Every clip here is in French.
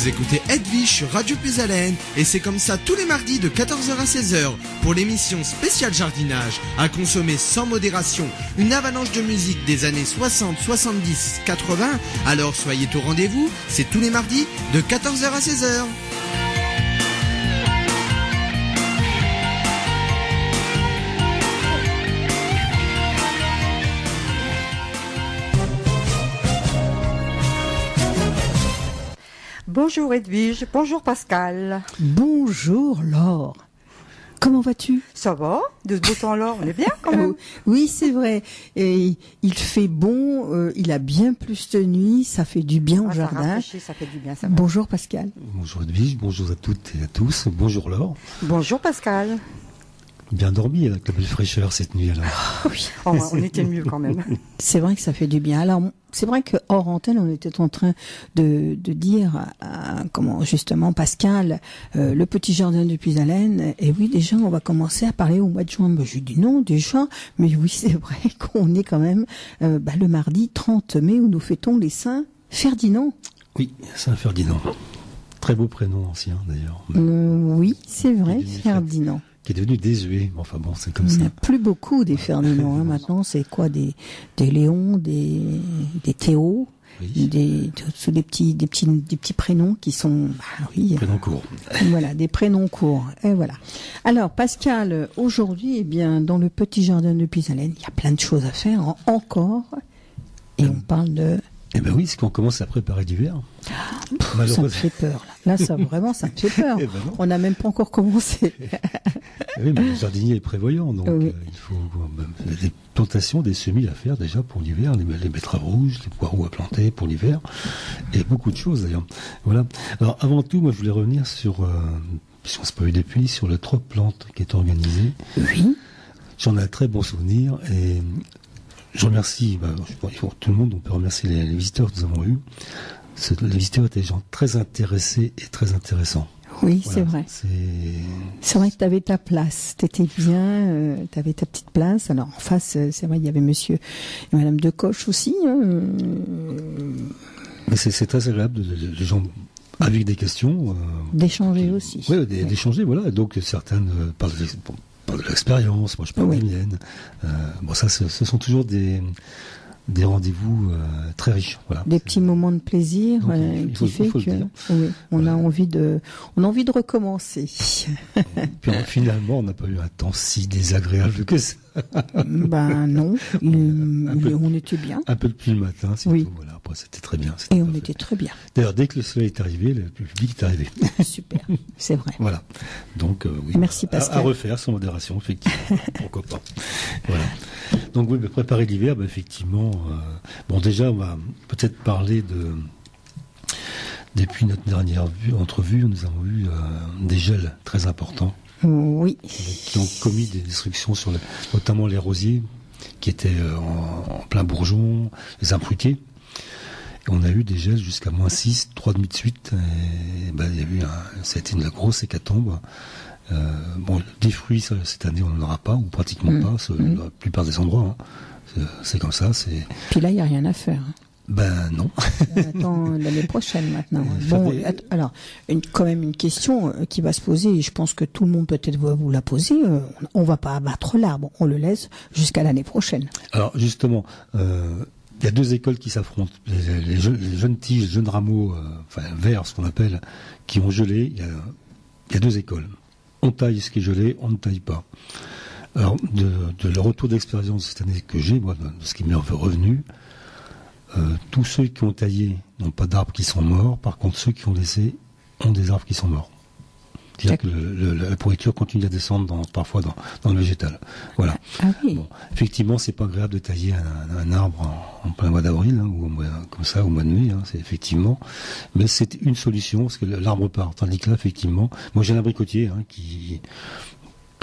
Vous écoutez Edwige sur Radio Pézalène et c'est comme ça tous les mardis de 14h à 16h pour l'émission spéciale jardinage à consommer sans modération, une avalanche de musique des années 60, 70, 80. Alors soyez au rendez-vous, c'est tous les mardis de 14h à 16h. Bonjour Edwige, bonjour Pascal. Bonjour Laure. Comment vas-tu? Ça va? De ce beau temps-là, on est bien quand même. Oui, c'est vrai. Et il fait bon, il a bien plus de nuit, ça fait du bien au jardin. Ça rafraîchit, ça fait du bien. Ça bonjour Pascal. Bonjour Edwige, bonjour à toutes et à tous. Bonjour Laure. Bonjour Pascal. Bien dormi avec la belle fraîcheur cette nuit alors. Oui, on était mieux quand même. C'est vrai que ça fait du bien. Alors, c'est vrai que hors antenne, on était en train de dire comment justement Pascal, le petit jardin de Puisalène. Et oui, déjà, on va commencer à parler au mois de juin. Je dis non déjà, mais oui, c'est vrai qu'on est quand même le mardi 30 mai où nous fêtons les Saints Ferdinand. Oui, Saint Ferdinand. Très beau prénom ancien d'ailleurs. Oui, c'est vrai, Ferdinand. Qui est devenu désuet. Enfin bon, c'est comme ça. Il n'y a plus beaucoup des Ferdinand. Maintenant, c'est quoi des Léons, des Théo, oui. des petits prénoms qui sont prénoms courts. Voilà, des prénoms courts. Et voilà. Alors Pascal, aujourd'hui, eh bien, dans le petit jardin de Puisalène, il y a plein de choses à faire encore. Et on parle de. Eh ben oui, c'est qu'on commence à préparer l'hiver. Ça me fait peur. Là, ça vraiment, ça me fait peur. Eh ben on n'a même pas encore commencé. Oui, mais le jardinier est prévoyant, donc oui. Il faut des plantations, des semis à faire déjà pour l'hiver, les betteraves rouges, les poireaux à planter pour l'hiver, et beaucoup de choses d'ailleurs. Voilà. Alors avant tout, moi je voulais revenir sur, puisqu'on s'est pas eu depuis, sur le Troc Plante qui est organisé. Oui. J'en ai un très bon souvenir et je remercie, tout le monde, on peut remercier les visiteurs que nous avons eus. Les visiteurs étaient des gens très intéressés et très intéressants. Oui, voilà, c'est vrai. C'est vrai que tu avais ta place. Tu étais bien, tu avais ta petite place. Alors en face, c'est vrai, il y avait monsieur et madame Decoche aussi. Mais c'est très agréable les gens avec des questions. D'échanger aussi. Oui, d'échanger, voilà. Donc certaines parlent de l'expérience, moi je parle de mienne. Ça, ce sont toujours des rendez-vous très riches. Voilà. Des petits moments de plaisir qui fait que on a envie de recommencer. Puis finalement, on n'a pas eu un temps si désagréable que ça. Ben non, on était bien. Un peu de pluie le matin, c'est tout. Voilà. Après, c'était très bien. Et on était très bien. D'ailleurs, dès que le soleil est arrivé, le public est arrivé. Super, c'est vrai. Voilà. Donc, oui. Merci Pascal. À refaire sans modération, effectivement. Pourquoi pas. Voilà. Donc oui, préparer l'hiver, effectivement. Déjà, on va peut-être parler depuis notre dernière entrevue, nous avons eu des gels très importants. Oui. Qui ont commis des destructions sur notamment les rosiers, qui étaient en plein bourgeon, les arbres fruitiers. Et on a eu des gels jusqu'à -6, 3 demi de suite. Et, il y a eu ça a été une grosse hécatombe. Des fruits, cette année, on n'en aura pas, ou pratiquement pas, la plupart des endroits. C'est comme ça. Puis là, il n'y a rien à faire. Ben non. On attend l'année prochaine maintenant. Alors, quand même une question qui va se poser, et je pense que tout le monde peut-être va vous la poser, on ne va pas abattre l'arbre, on le laisse jusqu'à l'année prochaine. Alors justement, il y a deux écoles qui s'affrontent. Les jeunes tiges, les jeunes rameaux, verts, ce qu'on appelle, qui ont gelé. Il y a deux écoles. On taille ce qui est gelé, on ne taille pas. Alors, de le retour d'expérience cette année que j'ai, moi, de ce qui m'est revenu, tous ceux qui ont taillé n'ont pas d'arbres qui sont morts. Par contre, ceux qui ont laissé ont des arbres qui sont morts. C'est-à-dire que la pourriture continue à descendre parfois dans le végétal. Voilà. Ah oui. Bon, effectivement, c'est pas agréable de tailler un arbre en plein mois d'avril, ou comme ça, au mois de mai, c'est effectivement. Mais c'est une solution, parce que l'arbre part. Tandis que là, effectivement, moi j'ai un abricotier qui,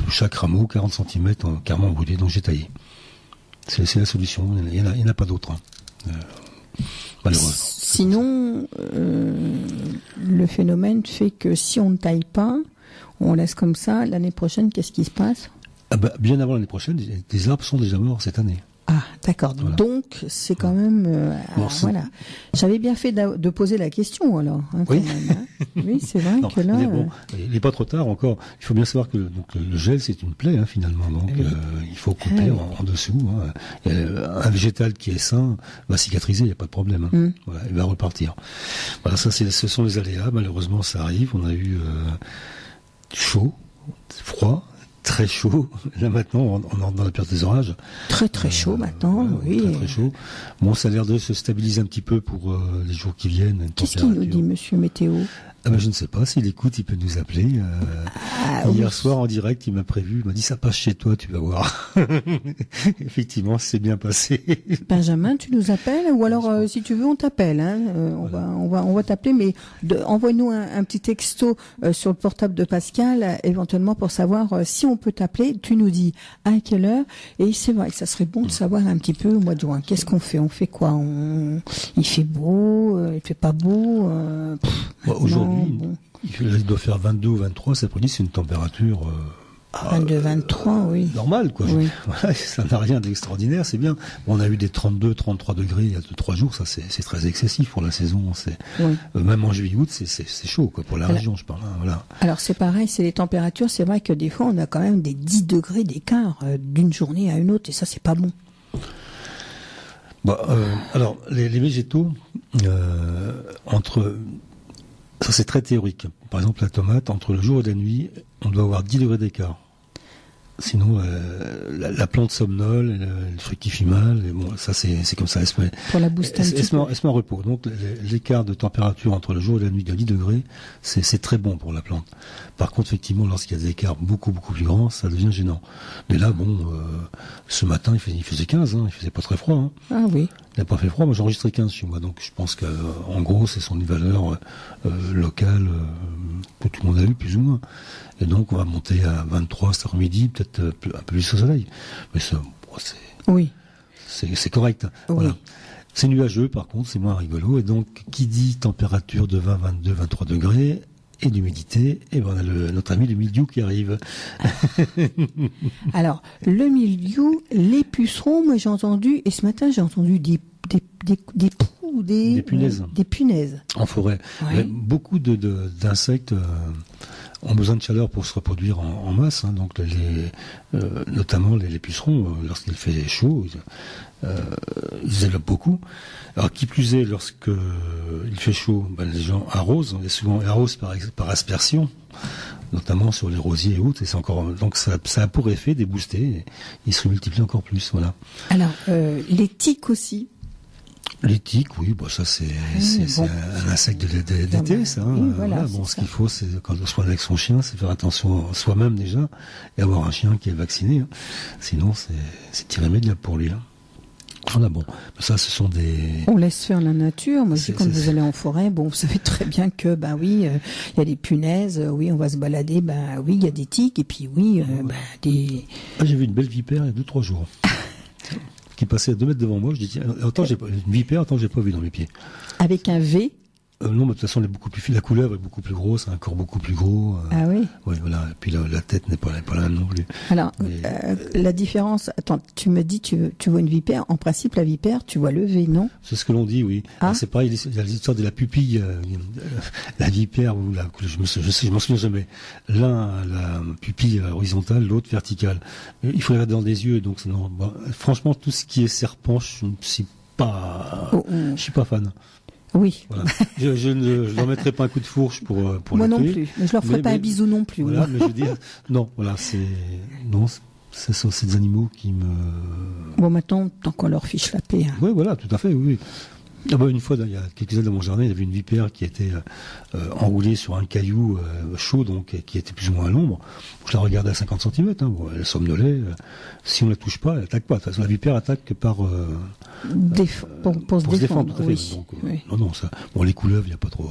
chaque rameau, 40 cm, carrément brûlé, donc j'ai taillé. C'est la solution, il n'y en a pas d'autre. Malheureux. Sinon, le phénomène fait que si on ne taille pas, on laisse comme ça, l'année prochaine, qu'est-ce qui se passe? Bien avant l'année prochaine, des arbres sont déjà morts cette année. Ah, d'accord. Voilà. Donc, c'est quand même... Bon, c'est- voilà. J'avais bien fait de poser la question, alors. Hein, quand Oui. même, hein. Oui, c'est vrai Non, que là... mais bon, il n'est pas trop tard encore. Il faut bien savoir que donc, le gel, c'est une plaie, hein, finalement. Donc, Oui. il faut couper en dessous. Hein. Un végétal qui est sain va cicatriser, il n'y a pas de problème. Hein. Voilà, il va repartir. Voilà, ça, ce sont les aléas. Malheureusement, ça arrive. On a eu chaud, froid, très chaud. Là, maintenant, on entre dans la période des orages. Très, très chaud maintenant, oui. Très, très chaud. Bon, ça a l'air de se stabiliser un petit peu pour les jours qui viennent. Une Qu'est-ce qu'il nous température. dit, monsieur Météo? Ah ben, je ne sais pas, s'il écoute, il peut nous appeler. Hier oui. soir, en direct, il m'a prévu, il m'a dit, ça passe chez toi, tu vas voir. Effectivement, c'est bien passé. Benjamin, tu nous appelles ou alors si tu veux on t'appelle. Hein, on va t'appeler, mais envoie-nous un petit texto sur le portable de Pascal, éventuellement pour savoir si on peut t'appeler. Tu nous dis à quelle heure. Et c'est vrai que ça serait bon de savoir un petit peu au mois de juin. Qu'est-ce qu'on fait? On fait quoi? Il fait beau, il fait pas beau. Aujourd'hui, bon. il doit faire 22 ou 23, cet après-midi, c'est une température 22, 23, oui. normale, quoi. Oui. Voilà, ça n'a rien d'extraordinaire, c'est bien. Bon, on a eu des 32, 33 degrés il y a 2-3 jours, ça c'est très excessif pour la saison. Oui. Même en juillet-août, c'est chaud, quoi, pour la région, je parle. Hein, voilà. Alors c'est pareil, c'est les températures. C'est vrai que des fois on a quand même des 10 degrés d'écart d'une journée à une autre, et ça c'est pas bon. Alors, les végétaux, ça c'est très théorique. Par exemple, la tomate, entre le jour et la nuit, on doit avoir 10 degrés d'écart. Sinon, la plante somnole, le fructifie mal, et bon, ça c'est comme ça, elle se met, Pour la booster un petit peu. elle se met en repos. Donc l'écart de température entre le jour et la nuit de 10 degrés, c'est très bon pour la plante. Par contre, effectivement, lorsqu'il y a des écarts beaucoup plus grands, ça devient gênant. Mais là, bon, ce matin, il faisait 15, hein, il faisait pas très froid. Hein. Ah oui. Il n'a pas fait froid, moi j'ai enregistré 15 chez moi, donc je pense qu'en gros c'est une valeur locale que tout le monde a eu plus ou moins. Et donc on va monter à 23 cet après-midi, peut-être un peu plus au soleil. Mais ça, Oui. c'est correct. Oui. Voilà. C'est nuageux par contre, c'est moins rigolo. Et donc qui dit température de 20, 22, 23 degrés et d'humidité, et ben on a notre ami le mildiou qui arrive. Alors, le mildiou, les pucerons, moi j'ai entendu, et ce matin j'ai entendu des poux, Des punaises. Des punaises. En forêt. Ouais. Mais beaucoup d'insectes ont besoin de chaleur pour se reproduire en masse. Hein, donc notamment les pucerons, lorsqu'il fait chaud, ils développent beaucoup. Alors qui plus est, lorsque il fait chaud, les gens arrosent, et souvent arrosent par aspersion, notamment sur les rosiers et autres, et c'est encore donc ça a pour effet de les booster, et ils se multiplient encore plus. Voilà. Alors, les tiques aussi. Les tiques, oui, ça c'est bon. un insecte d'été, ça. Hein. Oui, voilà, Bon, c'est ce ça. qu'il faut, c'est quand on se prend avec son chien, c'est faire attention à soi-même déjà, et avoir un chien qui est vacciné. Hein. Sinon, c'est irrémédiable pour lui. Hein. Voilà, bon, ça, ce sont des... On laisse faire la nature. Moi, je dis, C'est- quand c'est- vous allez en forêt, bon, vous savez très bien que, oui, il y a des punaises, oui, on va se balader, oui, il y a des tiques, et puis oui, des... Ah, j'ai vu une belle vipère il y a 2-3 jours. Qui passait à 2 mètres devant moi, je dis, tiens, autant j'ai pas, une vipère, autant j'ai pas vu dans mes pieds. Avec un V. Non, mais de toute façon, elle est beaucoup plus, la couleuvre est beaucoup plus grosse, un corps beaucoup plus gros. Ah oui. Oui, voilà. Et puis la tête n'est pas la même non plus. Alors, Mais- la différence, attends, tu me dis, tu vois une vipère, en principe, la vipère, tu vois le V, non? C'est ce que l'on dit, oui. Ah. Alors, c'est pareil, il y a l'histoire de la pupille, la vipère, ou je m'en souviens jamais. L'un a la pupille horizontale, l'autre verticale. Mais il faut regarder dans des yeux, donc non, franchement, tout ce qui est serpent, je ne suis pas, je suis pas fan. Oui. Voilà. Je ne leur mettrai pas un coup de fourche pour Moi les non tuer. plus. Mais je leur ferai pas un bisou non plus. Voilà, moi. mais je veux dire, non, voilà, c'est des animaux qui me... Bon, maintenant, tant qu'on leur fiche la paix. Hein. Oui, voilà, tout à fait, oui. Ah bah, une fois, il y a quelques années dans mon jardin, il y avait une vipère qui était enroulée sur un caillou chaud, donc qui était plus ou moins à l'ombre. Je la regardais à 50 cm, hein, bon, elle somnolait. Si on la touche pas, elle attaque pas. De toute façon, la vipère attaque que par... Pour se défendre, tout à fait. oui. Donc, Oui. non, ça... Bon, les couleuvres, il n'y a pas trop...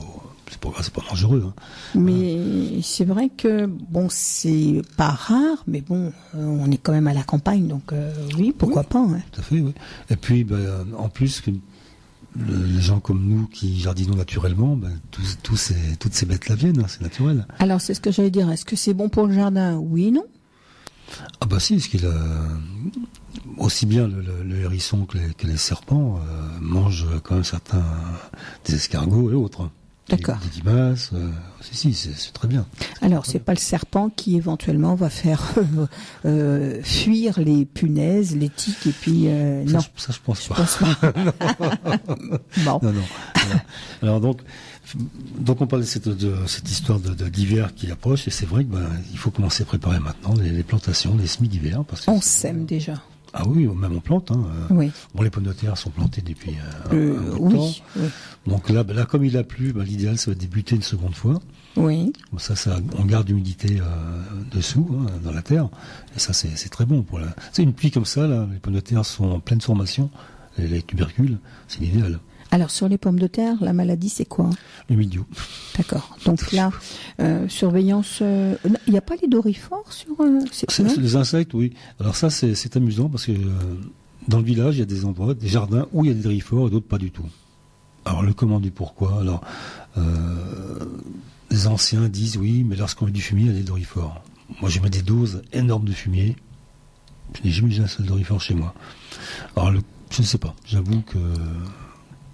C'est pas dangereux. Hein. Mais c'est vrai que, bon, c'est pas rare, mais bon, on est quand même à la campagne, donc oui, pourquoi pas. Hein. Tout à fait, oui. Et puis, en plus, les gens comme nous qui jardinons naturellement, toutes ces bêtes-là viennent, hein, c'est naturel. Alors, c'est ce que j'allais dire. Est-ce que c'est bon pour le jardin? Oui, non? Ah bah si, parce qu'il aussi bien le hérisson que les serpents mangent quand même certains des escargots et autres. D'accord. Des limaces, c'est très bien. Alors, c'est pas le serpent qui éventuellement va faire fuir les punaises, les tiques et puis non. Ça, je pense pas. Pense pas. Bon. Non. Voilà. Alors donc on parle de cette histoire d'hiver qui approche, et c'est vrai que il faut commencer à préparer maintenant les plantations, les semis d'hiver, parce que On sème déjà. Ah oui, même on plante. Oui. Bon, les pommes de terre sont plantées depuis un bout de temps. Oui. Donc là, comme il a plu, l'idéal, ça va débuter une seconde fois. Oui. Bon, ça, on garde l'humidité dessous, dans la terre. Et ça, c'est très bon pour C'est une pluie comme ça, là, les pommes de terre sont en pleine formation. Les tubercules, c'est l'idéal. Alors, sur les pommes de terre, la maladie, c'est quoi? Le mildiou. D'accord. Donc là, surveillance... Il n'y a pas les dorifores sur... Les insectes, oui. Alors ça, c'est amusant parce que dans le village, il y a des endroits, des jardins où il y a des dorifores et d'autres pas du tout. Alors le comment du pourquoi. Alors, les anciens disent oui, mais lorsqu'on met du fumier, il y a des dorifores. Moi, je mets des doses énormes de fumier. Je n'ai jamais vu un seul dorifore chez moi. Alors, je ne sais pas. J'avoue que...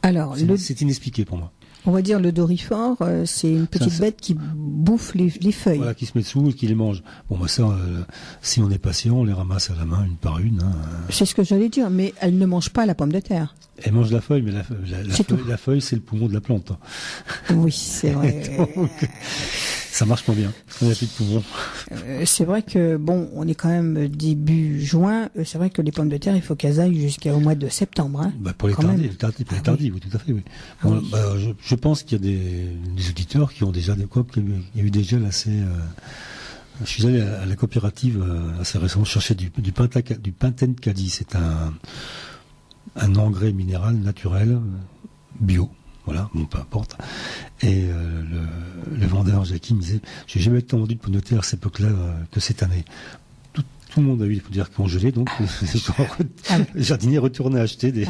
Alors, c'est inexpliqué pour moi. On va dire le dorifore, c'est une petite bête qui bouffe les feuilles. Voilà, qui se met dessous et qui les mange. Bon, ça, si on est patient, on les ramasse à la main, une par une. C'est ce que j'allais dire, mais elle ne mange pas la pomme de terre. Elle mange la feuille, mais la feuille, c'est le poumon de la plante. Oui, c'est vrai. Donc, ça marche pas bien, parce qu'on n'a plus de poumon. C'est vrai que, bon, on est quand même début juin. C'est vrai que les pommes de terre, il faut qu'elles aillent jusqu'au mois de septembre. Hein, pour les tardives, oui, tout à fait, oui. Bon, je pense qu'il y a des auditeurs qui ont déjà des copes, il y a eu des gels assez... je suis allé à la coopérative assez récemment chercher du Pentencadi. C'est un engrais minéral naturel bio. Voilà, bon, peu importe. Et le vendeur, Jackie, me disait, j'ai jamais tant vendu de pommes de terre à cette époque-là que cette année. Tout le monde a eu des pommes de terre congelées, donc les jardiniers retournaient acheter des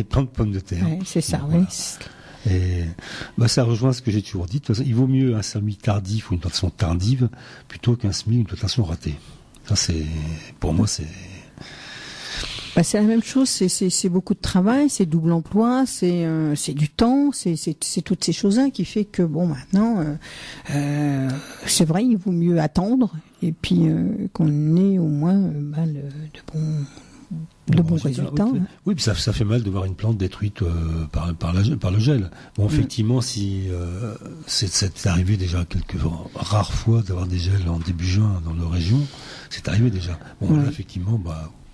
plants de pommes de terre. Oui, c'est ça, donc, oui. Voilà. Et ça rejoint ce que j'ai toujours dit. De toute façon, il vaut mieux un semis tardif ou une plantation tardive plutôt qu'un semis ou une plantation ratée. Ça, pour moi, c'est... c'est la même chose, c'est beaucoup de travail, c'est double emploi, c'est du temps, c'est toutes ces choses-là qui fait que bon maintenant c'est vrai, il vaut mieux attendre et puis qu'on ait au moins de bons résultats. Oui, puis ça fait mal de voir une plante détruite par le gel. Bon, effectivement, si c'est arrivé déjà quelques rares fois d'avoir des gels en début juin dans nos régions, c'est arrivé déjà. Bon, là, effectivement,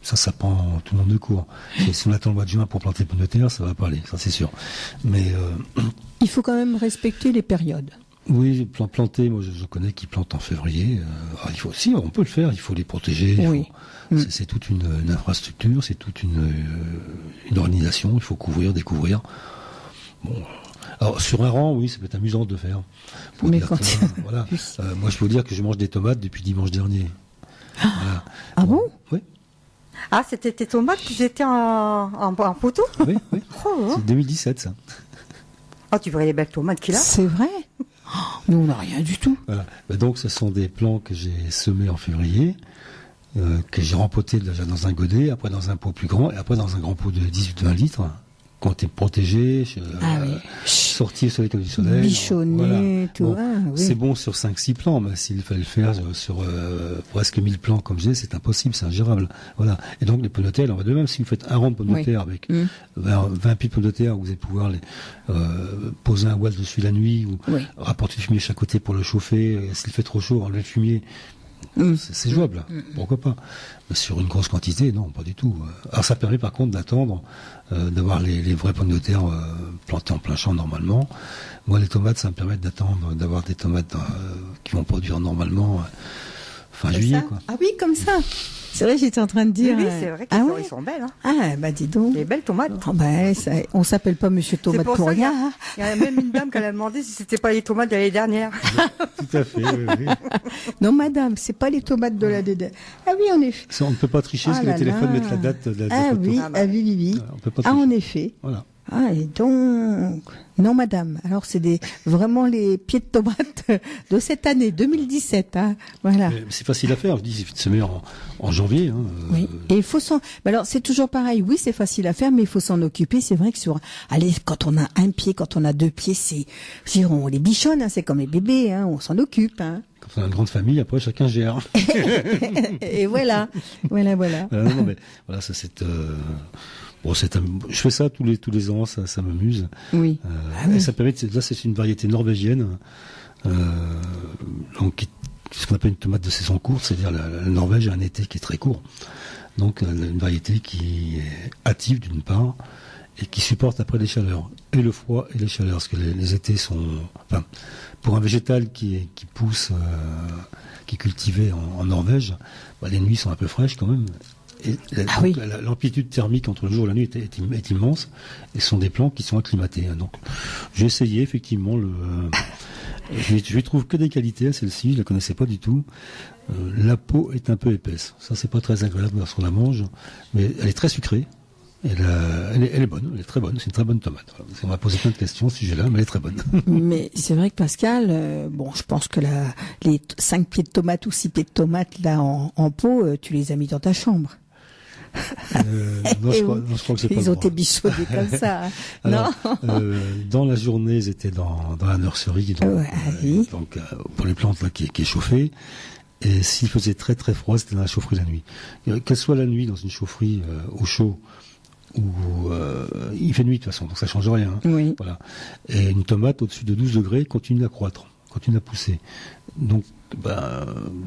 ça prend tout le monde de court. Et si on attend le mois de juin pour planter pommes de terre, ça va pas aller, ça c'est sûr. Mais il faut quand même respecter les périodes. Oui, planter, moi je connais qui plantent en février. Il faut aussi, on peut le faire, il faut les protéger. Oui. C'est toute une infrastructure, c'est toute une organisation. Il faut découvrir. Bon. Alors sur un rang, oui, ça peut être amusant de le faire. Mais quand voilà. Moi, je peux vous dire que je mange des tomates depuis dimanche dernier. Voilà. Ah bon? Oui. Ah, c'était tes tomates qui étaient en photo? Oui. C'est 2017, ça. Oh, tu verrais les belles tomates qu'il a. C'est vrai? Nous, on n'a rien du tout. Voilà. Donc, ce sont des plants que j'ai semés en février, que j'ai rempotés déjà dans un godet, après dans un pot plus grand, et après dans un grand pot de 18-20 litres, qui ont été protégés, sortis sur les canaux du soleil. Bichonnés, tout. Bon, oui. C'est bon sur 5-6 plants, mais s'il fallait le faire sur presque 1000 plants comme j'ai, c'est impossible, c'est ingérable. Voilà. Et donc, les pommes de terre, on va de même, si vous faites un rond de pommes de terre avec 20 pieds de pommes de terre, vous allez pouvoir les poser un voile dessus la nuit, ou rapporter du fumier de chaque côté pour le chauffer. S'il fait trop chaud, enlever le fumier. C'est jouable, pourquoi pas. Mais sur une grosse quantité, non, pas du tout. Alors ça permet par contre d'attendre, d'avoir les vraies pommes de terre plantées en plein champ normalement. Moi, les tomates, ça me permet d'attendre, d'avoir des tomates qui vont produire normalement fin juillet. Quoi. Ah oui, comme ça. C'est vrai, j'étais en train de dire. Oui, c'est vrai qu'ils sont belles. Hein. Ah, dis donc. Les belles tomates. On s'appelle pas Monsieur Tomate pour rien. Il y a même une dame qui a demandé si c'était pas les tomates de l'année dernière. Tout à fait, oui. Non, madame, c'est pas les tomates de l'année dernière. Ah oui, en effet. Ça, on ne peut pas tricher, parce que le téléphone met la date de la photo. Oui. On peut pas tricher. En effet. Voilà. Ah, et donc, non madame. Alors c'est vraiment les pieds de tomates de cette année 2017. Hein. Voilà. Mais c'est facile à faire. Je dis, il suffit de semer en janvier. Hein, Oui. Et il faut alors c'est toujours pareil. Oui, c'est facile à faire, mais il faut s'en occuper. C'est vrai que allez, quand on a un pied, quand on a deux pieds, on les bichonne. Hein, c'est comme les bébés. Hein, on s'en occupe. Hein. Quand on a une grande famille, après chacun gère. Et voilà. Non, mais voilà, ça c'est. Bon, je fais ça tous les ans, ça m'amuse. Oui. Et ça permet. Là, c'est une variété norvégienne, donc ce qu'on appelle une tomate de saison courte, c'est-à-dire la Norvège a un été qui est très court. Donc une variété qui est hâtive d'une part et qui supporte après les chaleurs, et le froid et les chaleurs, parce que les étés sont. Enfin, pour un végétal qui pousse, qui est cultivé en Norvège, les nuits sont un peu fraîches quand même. Et l'amplitude thermique entre le jour et la nuit est immense, et ce sont des plants qui sont acclimatés. Donc, j'ai essayé effectivement je lui trouve que des qualités à celle-ci, je la connaissais pas du tout. La peau est un peu épaisse, ça c'est pas très agréable lorsqu'on la mange, mais elle est très sucrée. Elle est bonne, elle est très bonne, c'est une très bonne tomate. Voilà. On m'a posé plein de questions ce sujet-là, mais elle est très bonne. Mais c'est vrai que Pascal, je pense que les 5 pieds de tomate ou 6 pieds de tomate là en pot, tu les as mis dans ta chambre. Non, je crois que c'est pas ils ont été bichonnés comme ça. Hein. Alors, non. Dans la journée, ils étaient dans la nurserie, donc pour les plantes là qui est chauffée. Et s'il faisait très très froid, c'était dans la chaufferie la nuit. Qu'elle soit la nuit dans une chaufferie au chaud, ou il fait nuit de toute façon, donc ça change rien. Hein. Oui. Voilà. Et une tomate au-dessus de 12 degrés continue à croître, continue à pousser. Donc,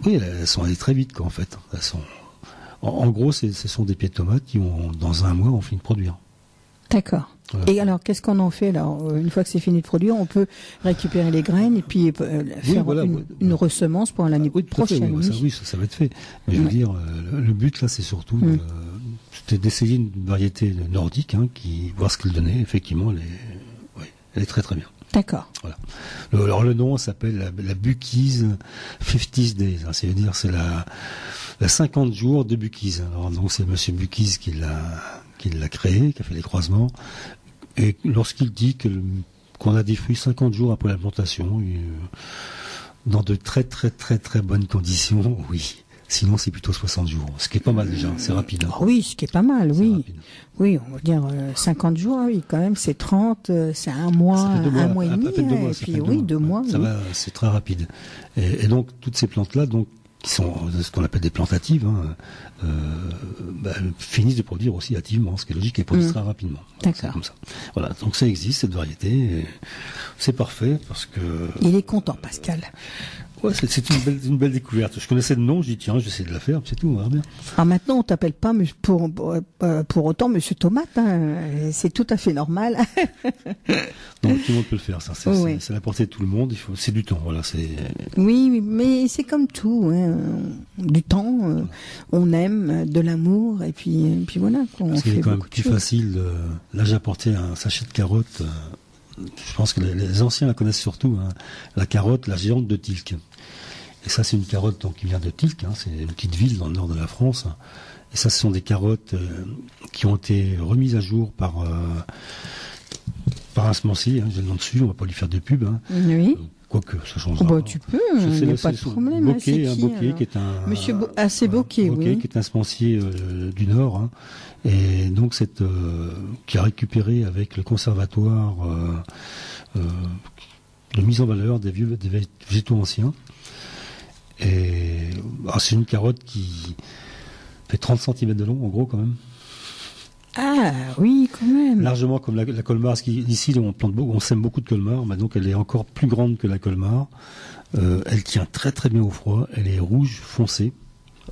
oui, elles sont allées très vite, quoi, en fait. Elles sont. En gros, ce sont des pieds de tomates qui dans un mois, ont fini de produire. D'accord. Voilà. Et alors, qu'est-ce qu'on en fait alors une fois que c'est fini de produire, on peut récupérer les graines et puis faire une ressemence pour l'année prochaine. Oui, ça va être fait. Mais je veux dire, le but là, c'est surtout d'essayer une variété nordique, voir ce qu'elle donnait. Effectivement, elle est très très bien. D'accord. Voilà. Alors le nom s'appelle la Bucky's 50 Days. C'est-à-dire c'est la 50 jours de Bucky's. Alors donc c'est Monsieur Bucky's qui l'a créé, qui a fait les croisements. Et lorsqu'il dit qu'on a des fruits 50 jours après la plantation, dans de très très très très bonnes conditions, oui. Sinon, c'est plutôt 60 jours. Ce qui est pas mal déjà, c'est rapide. Hein. Oh oui, ce qui est pas mal, oui. Rapide. Oui, on va dire 50 jours, oui, quand même, c'est 30, c'est un mois, un mois et demi. Et puis, oui, 2 mois. Ça va, c'est très rapide. Et donc, toutes ces plantes-là, qui sont ce qu'on appelle des plantes hâtives, finissent de produire aussi hâtivement, ce qui est logique, et produisent très rapidement. D'accord. C'est comme ça. Voilà, donc ça existe, cette variété. Et c'est parfait, parce que... Il est content, Pascal. Ouais, c'est une belle découverte. Je connaissais le nom, je dis tiens, j'essaie de la faire, c'est tout, on verra bien. Alors maintenant, on t'appelle pas pour autant Monsieur Tomate, hein. C'est tout à fait normal. Donc tout le monde peut le faire, ça. C'est à la portée de tout le monde. C'est du temps, voilà. Oui, mais c'est comme tout, hein. Du temps. On aime, de l'amour, et puis voilà. Parce qu'il est quand même plus facile. Là, j'ai apporté un sachet de carottes. Je pense que les anciens la connaissent surtout, hein. La carotte, la géante de Tilk. Et ça, c'est une carotte qui vient de Tilk, c'est une petite ville dans le nord de la France. Et ça, ce sont des carottes qui ont été remises à jour par un semencier, j'ai le nom dessus, on va pas lui faire de pub. Hein. Oui. Quoique, ça changera. Bah, tu peux, il n'y a pas de problème. Bocquet, qui est un... Monsieur Bocquet, oui. Qui est un semencier du Nord, hein. Et donc qui a récupéré avec le conservatoire de mise en valeur des végétaux anciens. Et c'est une carotte qui fait 30 cm de long, en gros, quand même. Ah oui, quand même. Largement comme la colmar, parce qu'ici on sème beaucoup de colmar, mais donc elle est encore plus grande que la colmar. Elle tient très très bien au froid. Elle est rouge foncé,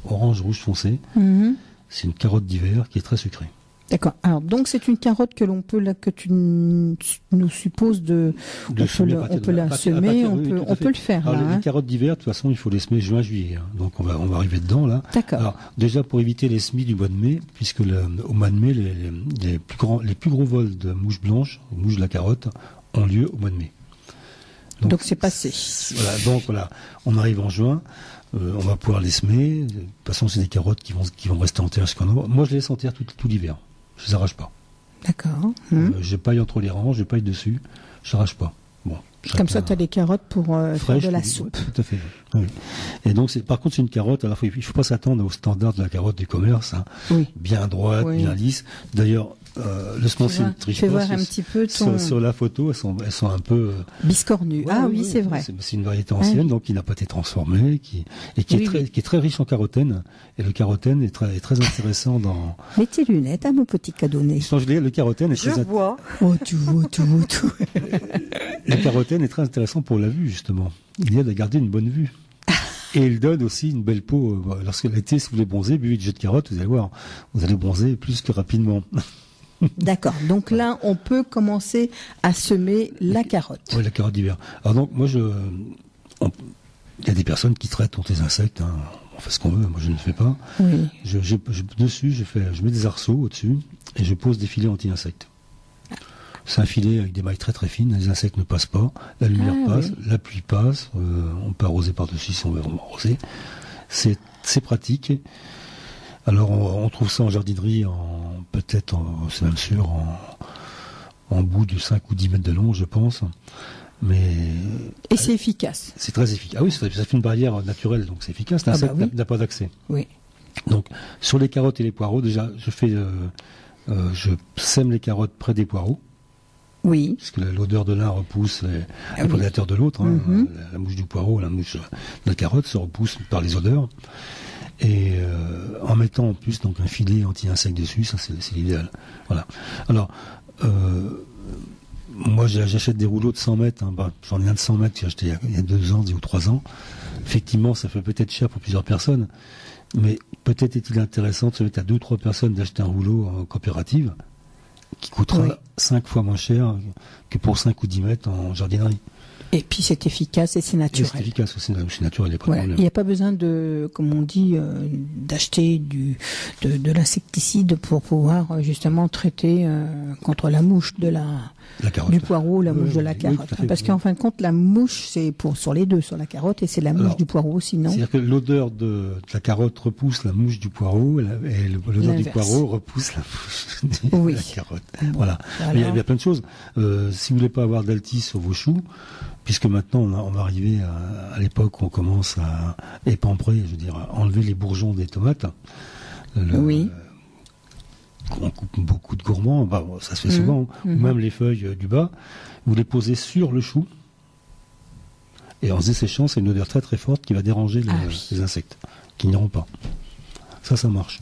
orange rouge foncé. Mm-hmm. C'est une carotte d'hiver qui est très sucrée. D'accord. Alors donc c'est une carotte que tu nous supposes on peut la semer, on peut le faire. Alors, les carottes d'hiver, de toute façon, il faut les semer juin-juillet. Hein. Donc on va arriver dedans là. D'accord. Alors déjà pour éviter les semis du mois de mai, puisque au mois de mai les plus gros vols de mouches blanches, mouches de la carotte, ont lieu au mois de mai. Donc c'est passé. Voilà. Donc voilà, on arrive en juin. On va pouvoir les semer. De toute façon, c'est des carottes qui vont rester en terre jusqu'en novembre. Moi, je les laisse en terre tout l'hiver. Je les arrache pas. D'accord. J'ai paille entre les rangs, j'ai paille dessus, j'arrache pas. Bon. Comme ça, tu as les carottes pour faire de la soupe. Ouais, tout à fait. Oui. Et donc, par contre, c'est une carotte. Alors, il faut pas s'attendre au standard de la carotte du commerce, hein. Oui. Bien droite, bien lisse. D'ailleurs, le semoncier ne triche pas. Fais voir un petit peu sur la photo, elles sont un peu biscornues. Oui, c'est vrai. C'est une variété ancienne, donc qui n'a pas été transformée, qui est très riche en carotène. Et le carotène est très intéressant dans. Mets tes lunettes, mon petit cadonné. Le carotène est Je vois. Oh, tu vois tout. Le carotène est très intéressant pour la vue, justement. Il aide à garder une bonne vue. Et il donne aussi une belle peau. Lorsque l'été, si vous voulez bronzer, buvez du jus de carotte, vous allez voir, vous allez bronzer plus que rapidement. D'accord. Donc là, on peut commencer à semer la carotte. Oui, la carotte d'hiver. Alors donc, moi, il y a des personnes qui traitent contre les insectes, hein. On fait ce qu'on veut, moi je ne le fais pas. Oui. Dessus, je mets des arceaux au-dessus et je pose des filets anti-insectes. C'est un filet avec des mailles très très fines, les insectes ne passent pas, la lumière passe, la pluie passe, on peut arroser par-dessus si on veut vraiment arroser. C'est pratique. Alors on trouve ça en jardinerie, c'est même sûr, en bout de 5 ou 10 mètres de long, je pense. Et c'est efficace. C'est très efficace. Ah oui, ça fait une barrière naturelle, donc c'est efficace. L'insecte n'a pas d'accès. Oui. Donc sur les carottes et les poireaux, déjà, je sème les carottes près des poireaux. Oui. Parce que l'odeur de l'un repousse les prédateurs de l'autre. Hein. La mouche du poireau, la mouche de la carotte se repousse par les odeurs. Et en mettant en plus donc un filet anti-insecte dessus, ça c'est l'idéal. Voilà. Alors, moi j'achète des rouleaux de 100 mètres. Hein. J'en ai un de 100 mètres que j'ai acheté il y a 2 ans, 10 ou 3 ans. Effectivement, ça fait peut-être cher pour plusieurs personnes. Mais peut-être est-il intéressant de se mettre à 2 ou 3 personnes d'acheter un rouleau en coopérative qui coûtera 5 fois moins cher que pour 5 ou 10 mètres en jardinerie. Et puis c'est efficace et c'est naturel. C'est efficace, c'est naturel, il n'y a pas de problème. Il n'y a pas besoin de, comme on dit, d'acheter de l'insecticide pour pouvoir justement traiter contre la mouche de du poireau, la mouche de la carotte. Parce qu'en fin de compte, la mouche, c'est sur les deux, sur la carotte, et c'est la mouche du poireau aussi, non? C'est-à-dire que l'odeur de la carotte repousse la mouche du poireau, et l'odeur du poireau repousse la mouche de la carotte. Voilà. Il y a plein de choses. Si vous voulez pas avoir d'altis sur vos choux, puisque maintenant on va arriver à l'époque où on commence à épamprer, je veux dire, à enlever les bourgeons des tomates. On coupe beaucoup de gourmands, ça se fait souvent, ou même les feuilles du bas, vous les posez sur le chou, et en se desséchant, c'est une odeur très très forte qui va déranger les insectes, qui n'iront pas. Ça marche.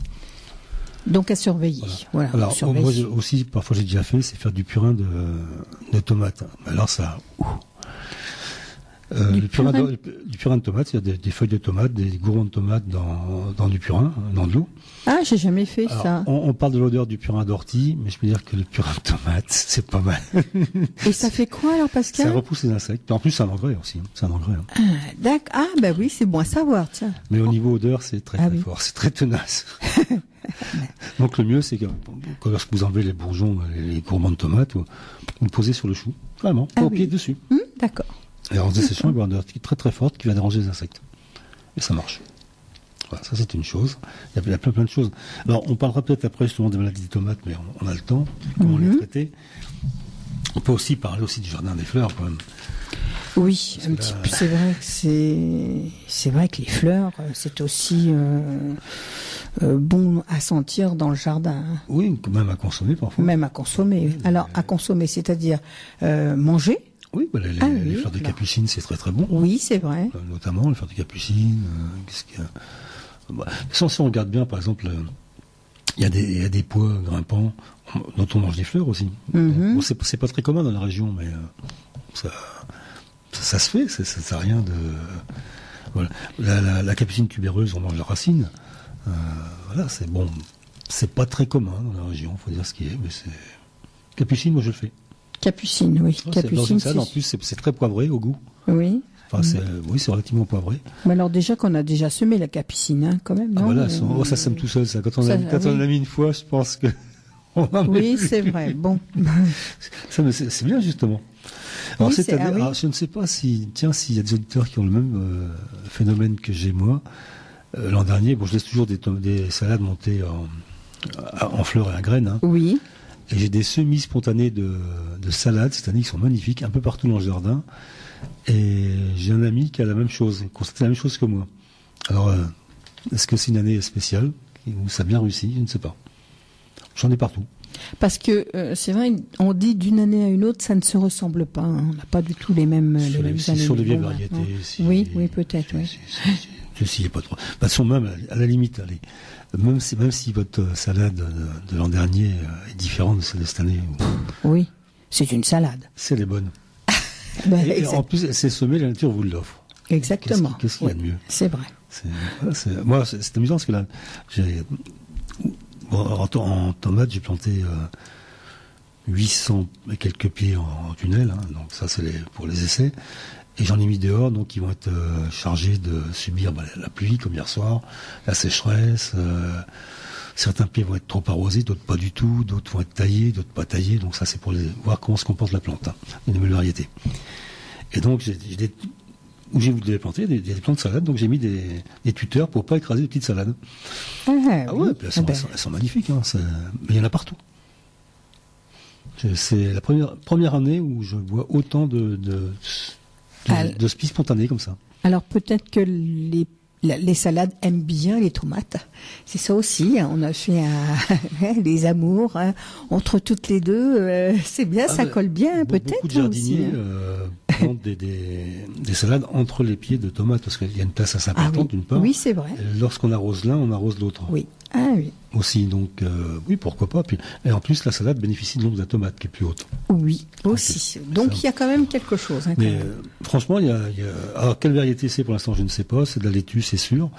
Donc à surveiller. Voilà, alors moi aussi, parfois j'ai déjà fait, c'est faire du purin de tomates. Alors ça... du purin de tomates, il y a des feuilles de tomates, des gourmands de tomates dans du purin, dans de l'eau. Ah, j'ai jamais fait ça. On parle de l'odeur du purin d'ortie, mais je peux dire que le purin de tomate, c'est pas mal. Et ça fait quoi alors, Pascal? Ça repousse les insectes. En plus, c'est un engrais aussi. C'est un engrais. Hein. Ah, d'accord. Ah, ben oui, c'est bon à savoir, tiens. Mais au niveau odeur, c'est très fort. C'est très tenace. Donc le mieux, c'est que lorsque vous enlevez les bourgeons, les gourmands de tomates, vous le posez sur le chou. Vraiment, au pied dessus. D'accord. Et en se desséchant, il va y avoir une odeur très très forte qui va déranger les insectes. Et ça marche. Voilà, ça c'est une chose. Il y a plein de choses. Alors on parlera peut-être après justement des maladies des tomates, mais on a le temps, comment les traiter. On peut aussi parler aussi du jardin des fleurs quand même. Oui, un petit peu. C'est vrai que les fleurs, c'est aussi bon à sentir dans le jardin. Oui, même à consommer parfois. Même à consommer. Alors à consommer, c'est-à-dire manger. Oui, les fleurs de capucine, c'est très très bon. Oui, c'est vrai. Notamment les fleurs de capucine. Si on regarde bien, par exemple, il y a des pois grimpants dont on mange des fleurs aussi. Bon, c'est pas très commun dans la région, mais ça se fait. Ça n'a rien de. Voilà. La capucine tubéreuse, on mange la racine. Voilà, c'est bon. C'est pas très commun dans la région, faut dire ce qui est, mais c'est. Capucine, moi je le fais. Capucine, oui. Capucine, en plus, c'est très poivré au goût. Oui. Enfin, c'est relativement poivré. Mais alors déjà qu'on a déjà semé la capucine, hein, quand même, non? Voilà, ça sème tout seul. Ça. Quand on l'a mis une fois, je pense que... Oui, c'est vrai. Bon. C'est bien, justement. Alors, alors, je ne sais pas s'il y a des auditeurs qui ont le même phénomène que j'ai moi. L'an dernier, je laisse toujours des salades montées en fleurs et à graines. Hein. Oui. Et j'ai des semis spontanés de salade cette année qui sont magnifiques, un peu partout dans le jardin. Et j'ai un ami qui a la même chose, constate la même chose que moi. Alors, est-ce que c'est une année spéciale où ça a bien réussi? Je ne sais pas. J'en ai partout. Parce que c'est vrai, on dit d'une année à une autre, ça ne se ressemble pas. Hein. On n'a pas du tout les mêmes années. Sur les vieilles variétés. Oui, peut-être. Oui. Ceci n'est pas trop. De toute façon, même à la limite, allez, même si votre salade de l'an dernier est différente de celle de cette année. Oui, c'est une salade. C'est les bonnes. Et en plus, c'est semé, la nature vous l'offre. Exactement. Qu'est-ce qu'il y a de mieux? C'est vrai. Moi, c'est amusant parce que là, en tomate, j'ai planté 800 et quelques pieds en tunnel, hein, donc ça c'est pour les essais. Et j'en ai mis dehors, donc ils vont être chargés de subir la pluie comme hier soir, la sécheresse. Certains pieds vont être trop arrosés, d'autres pas du tout, d'autres vont être taillés, d'autres pas taillés. Donc ça c'est pour voir comment se comporte la plante, hein, une nouvelle variété. Et donc où j'ai voulu les planter, des plantes de salade, donc j'ai mis des tuteurs pour pas écraser les petites salades. Ah ouais, puis elles sont magnifiques, hein, mais il y en a partout. C'est la première année où je vois autant de spies spontanés comme ça. Alors peut-être que les salades aiment bien les tomates. C'est ça aussi. Hein. On a fait les amours hein, entre toutes les deux. C'est bien, ça colle bien peut-être. Beaucoup de jardiniers plantent des salades entre les pieds de tomates parce qu'il y a une place assez importante d'une part. Oui, c'est vrai. Et lorsqu'on arrose l'un, on arrose l'autre. Oui. Ah oui. Aussi, donc oui, pourquoi pas. Et en plus, la salade bénéficie de l'ombre de la tomate qui est plus haute. Oui, aussi. Donc il y a quand même quelque chose. Hein, mais franchement, il y a. Alors quelle variété c'est pour l'instant, je ne sais pas. C'est de la laitue, c'est sûr.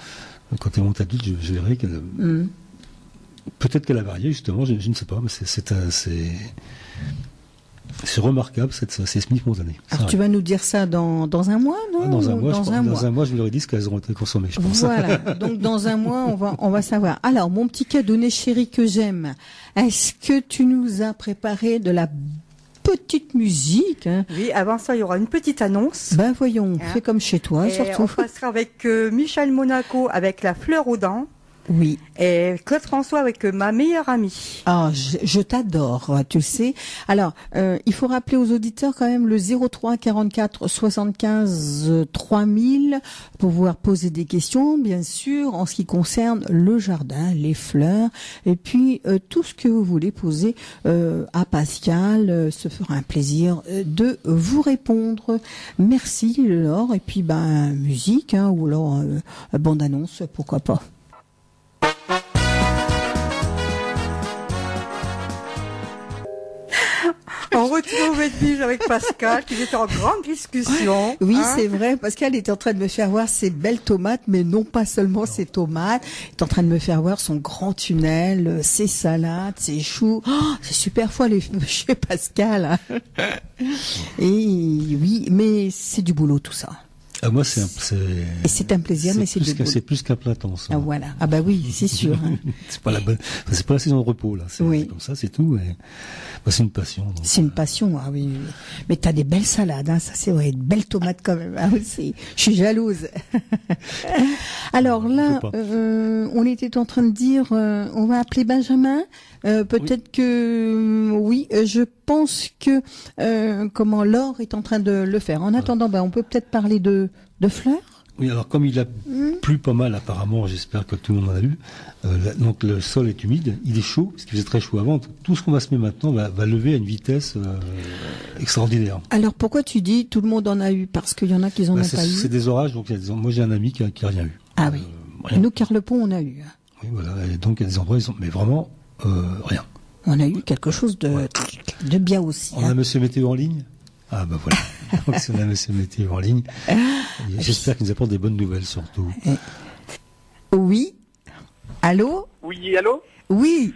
Quand elle monte adulte, je verrai qu'elle. Peut-être qu'elle a varié justement. Je ne sais pas, mais c'est remarquable ces semis spontanés. Alors tu vas nous dire ça dans un mois, non? Dans un mois, je leur ai dit qu'elles auront été consommées, je pense. Voilà. Donc dans un mois, on va savoir. Alors mon petit cadeaunet chéri que j'aime, est-ce que tu nous as préparé de la petite musique hein? Oui, avant ça, il y aura une petite annonce. Ben voyons, fais comme chez toi, surtout. On passera avec Michel Monaco avec La Fleur aux Dents. Oui. Et Claude François avec ma meilleure amie. Ah, je t'adore, tu le sais. Alors, il faut rappeler aux auditeurs quand même le 03 44 75 3000 pour pouvoir poser des questions, bien sûr, en ce qui concerne le jardin, les fleurs, et puis tout ce que vous voulez poser à Pascal. Se fera un plaisir de vous répondre. Merci, Laure. Et puis, musique, hein, ou alors bande-annonce, pourquoi pas. On retrouve Edwige avec Pascal qui était en grande discussion. Oui, c'est vrai. Pascal était en train de me faire voir ses belles tomates, mais non pas seulement ses tomates. Il est en train de me faire voir son grand tunnel, ses salades, ses choux. Oh, c'est super fou aller chez Pascal. Hein. Et oui, mais c'est du boulot tout ça. Moi, et c'est un plaisir, mais c'est plus qu'un plein temps. Ça. Ah, voilà. Ah bah oui, c'est sûr. Hein. c'est pas la saison de repos là. C'est comme ça, c'est tout. Et... c'est une passion. C'est une passion, ah oui. Mais t'as des belles salades, hein. Ça c'est vrai, de belles tomates quand même. Ah aussi. Je suis jalouse. Alors là, on était en train de dire, on va appeler Benjamin. Peut-être que oui, je pense que Laure est en train de le faire. En attendant, on peut peut-être parler de fleurs. Oui, alors comme il a plu pas mal apparemment, j'espère que tout le monde en a eu, donc le sol est humide, il est chaud, parce qu'il faisait très chaud avant, tout ce qu'on va semer maintenant va lever à une vitesse extraordinaire. Alors pourquoi tu dis tout le monde en a eu? Parce qu'il y en a qui en ont pas eu. C'est des orages, donc moi j'ai un ami qui a rien eu. Ah oui, nous Carlepont on a eu. Oui voilà, et donc il y a des endroits, mais vraiment rien. On a eu quelque chose de bien aussi. On a Monsieur Météo en ligne. Ah bah voilà, donc si on a Monsieur Météo en ligne, j'espère qu'il nous apporte des bonnes nouvelles surtout. Oui. Allô? Oui, allô? Oui.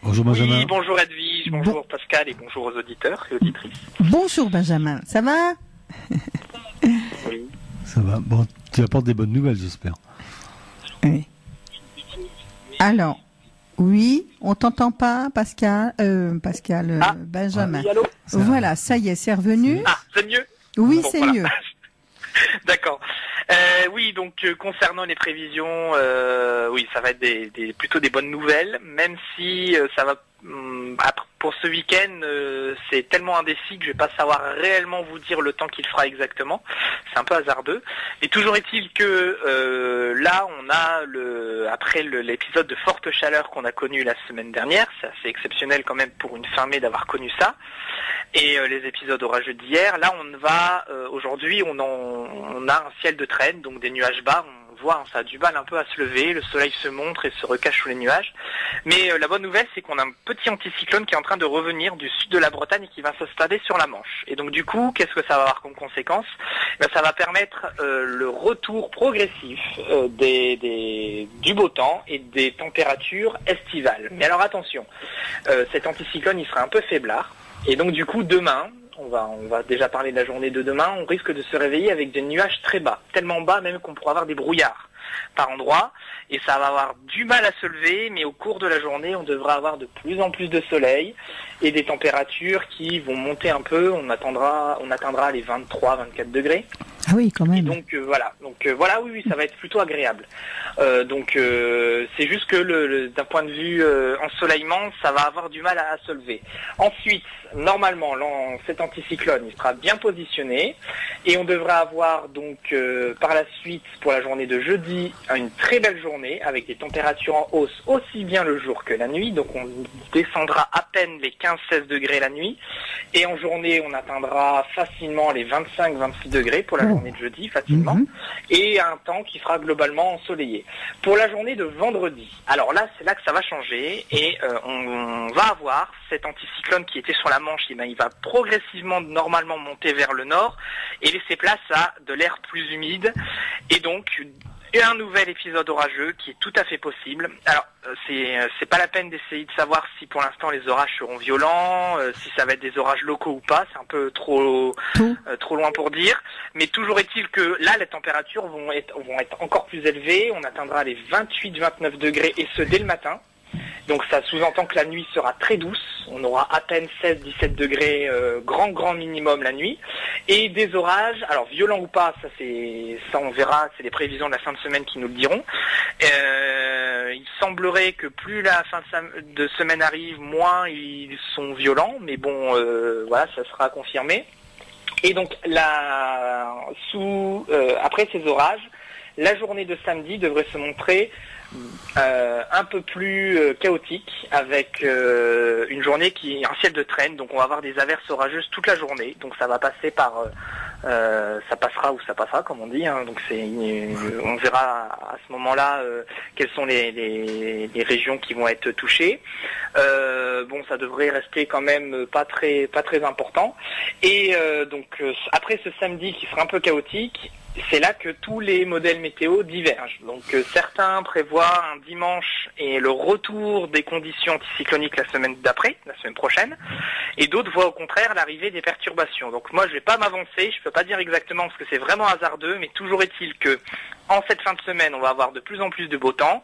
Bonjour Benjamin. Oui, bonjour Edwige, bonjour Pascal et bonjour aux auditeurs et auditrices. Bonjour Benjamin, ça va? Oui. Ça va, bon, tu apportes des bonnes nouvelles j'espère. Oui. Alors, oui, on t'entend pas Pascal, Benjamin. Oui, allô? Voilà, ça y est, c'est revenu. Ah, c'est mieux? Oui, bon, c'est voilà. Mieux. D'accord. Oui, donc concernant les prévisions, oui, ça va être plutôt des bonnes nouvelles, même si ça va Pour ce week-end, c'est tellement indécis que je vais pas savoir réellement vous dire le temps qu'il fera exactement. C'est un peu hasardeux. Et toujours est-il que là, on a après l'épisode de forte chaleur qu'on a connu la semaine dernière, c'est assez exceptionnel quand même pour une fin mai d'avoir connu ça. Et les épisodes orageux d'hier, là on va aujourd'hui on a un ciel de traîne, donc des nuages bas. On voit, ça a du mal un peu à se lever, le soleil se montre et se recache sous les nuages. Mais la bonne nouvelle, c'est qu'on a un petit anticyclone qui est en train de revenir du sud de la Bretagne et qui va s'installer sur la Manche. Et donc du coup, qu'est-ce que ça va avoir comme conséquence ? Ça va permettre le retour progressif du beau temps et des températures estivales. Mais alors attention, cet anticyclone, il sera un peu faiblard. Et donc du coup, demain, on va déjà parler de la journée de demain, on risque de se réveiller avec des nuages très bas, tellement bas même qu'on pourra avoir des brouillards par endroits, et ça va avoir du mal à se lever, mais au cours de la journée, on devra avoir de plus en plus de soleil et des températures qui vont monter un peu, on atteindra les 23-24 degrés. Ah oui, quand même. Et donc voilà, oui, ça va être plutôt agréable. C'est juste que d'un point de vue ensoleillement, ça va avoir du mal à se lever. Ensuite, normalement, cet anticyclone, il sera bien positionné et on devra avoir donc par la suite, pour la journée de jeudi, une très belle journée avec des températures en hausse aussi bien le jour que la nuit. Donc on descendra à peine les 15-16 degrés la nuit et en journée, on atteindra facilement les 25-26 degrés pour la journée de jeudi, facilement, et un temps qui sera globalement ensoleillé. Pour la journée de vendredi, alors là, c'est là que ça va changer et on va avoir cet anticyclone qui était sur la Manche, il va progressivement, normalement, monter vers le nord et laisser place à de l'air plus humide et donc un nouvel épisode orageux qui est tout à fait possible. Alors, c'est pas la peine d'essayer de savoir si pour l'instant les orages seront violents, si ça va être des orages locaux ou pas, c'est un peu trop loin pour dire, mais toujours est-il que là les températures vont être encore plus élevées, on atteindra les 28-29 degrés et ce dès le matin. Donc ça sous-entend que la nuit sera très douce, on aura à peine 16-17 degrés grand minimum la nuit, et des orages, alors violents ou pas, ça on verra, c'est les prévisions de la fin de semaine qui nous le diront. Il semblerait que plus la fin de semaine arrive, moins ils sont violents, mais bon, voilà, ça sera confirmé. Et donc après ces orages, la journée de samedi devrait se montrer un peu plus chaotique avec une journée qui est un ciel de traîne, donc on va avoir des averses orageuses toute la journée, donc ça va passer par ça passera ou ça passera comme on dit, hein. Donc on verra à ce moment-là quelles sont les régions qui vont être touchées. Ça devrait rester quand même pas très important, et donc après ce samedi qui sera un peu chaotique, c'est là que tous les modèles météo divergent. Donc certains prévoient un dimanche et le retour des conditions anticycloniques la semaine d'après, la semaine prochaine, et d'autres voient au contraire l'arrivée des perturbations. Donc moi je vais pas m'avancer, je peux pas dire exactement parce que c'est vraiment hasardeux, mais toujours est-il que en cette fin de semaine, on va avoir de plus en plus de beau temps,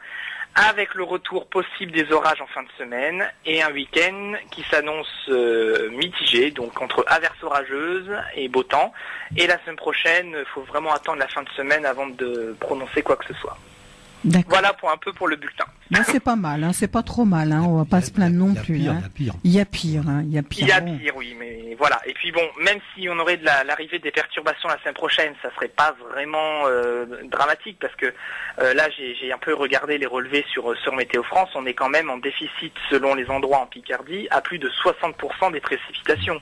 avec le retour possible des orages en fin de semaine et un week-end qui s'annonce mitigé, donc entre averses orageuses et beau temps. Et la semaine prochaine, il faut vraiment attendre la fin de semaine avant de prononcer quoi que ce soit. D'accord. Voilà pour le bulletin. Ben, c'est pas mal, hein, c'est pas trop mal, hein, on va pas se plaindre non plus. Il y a pire, il y a pire, oui, mais voilà. Et puis bon, même si on aurait de l'arrivée des perturbations la semaine prochaine, ça serait pas vraiment dramatique parce que là j'ai un peu regardé les relevés sur Météo France, on est quand même en déficit selon les endroits en Picardie à plus de 60% des précipitations.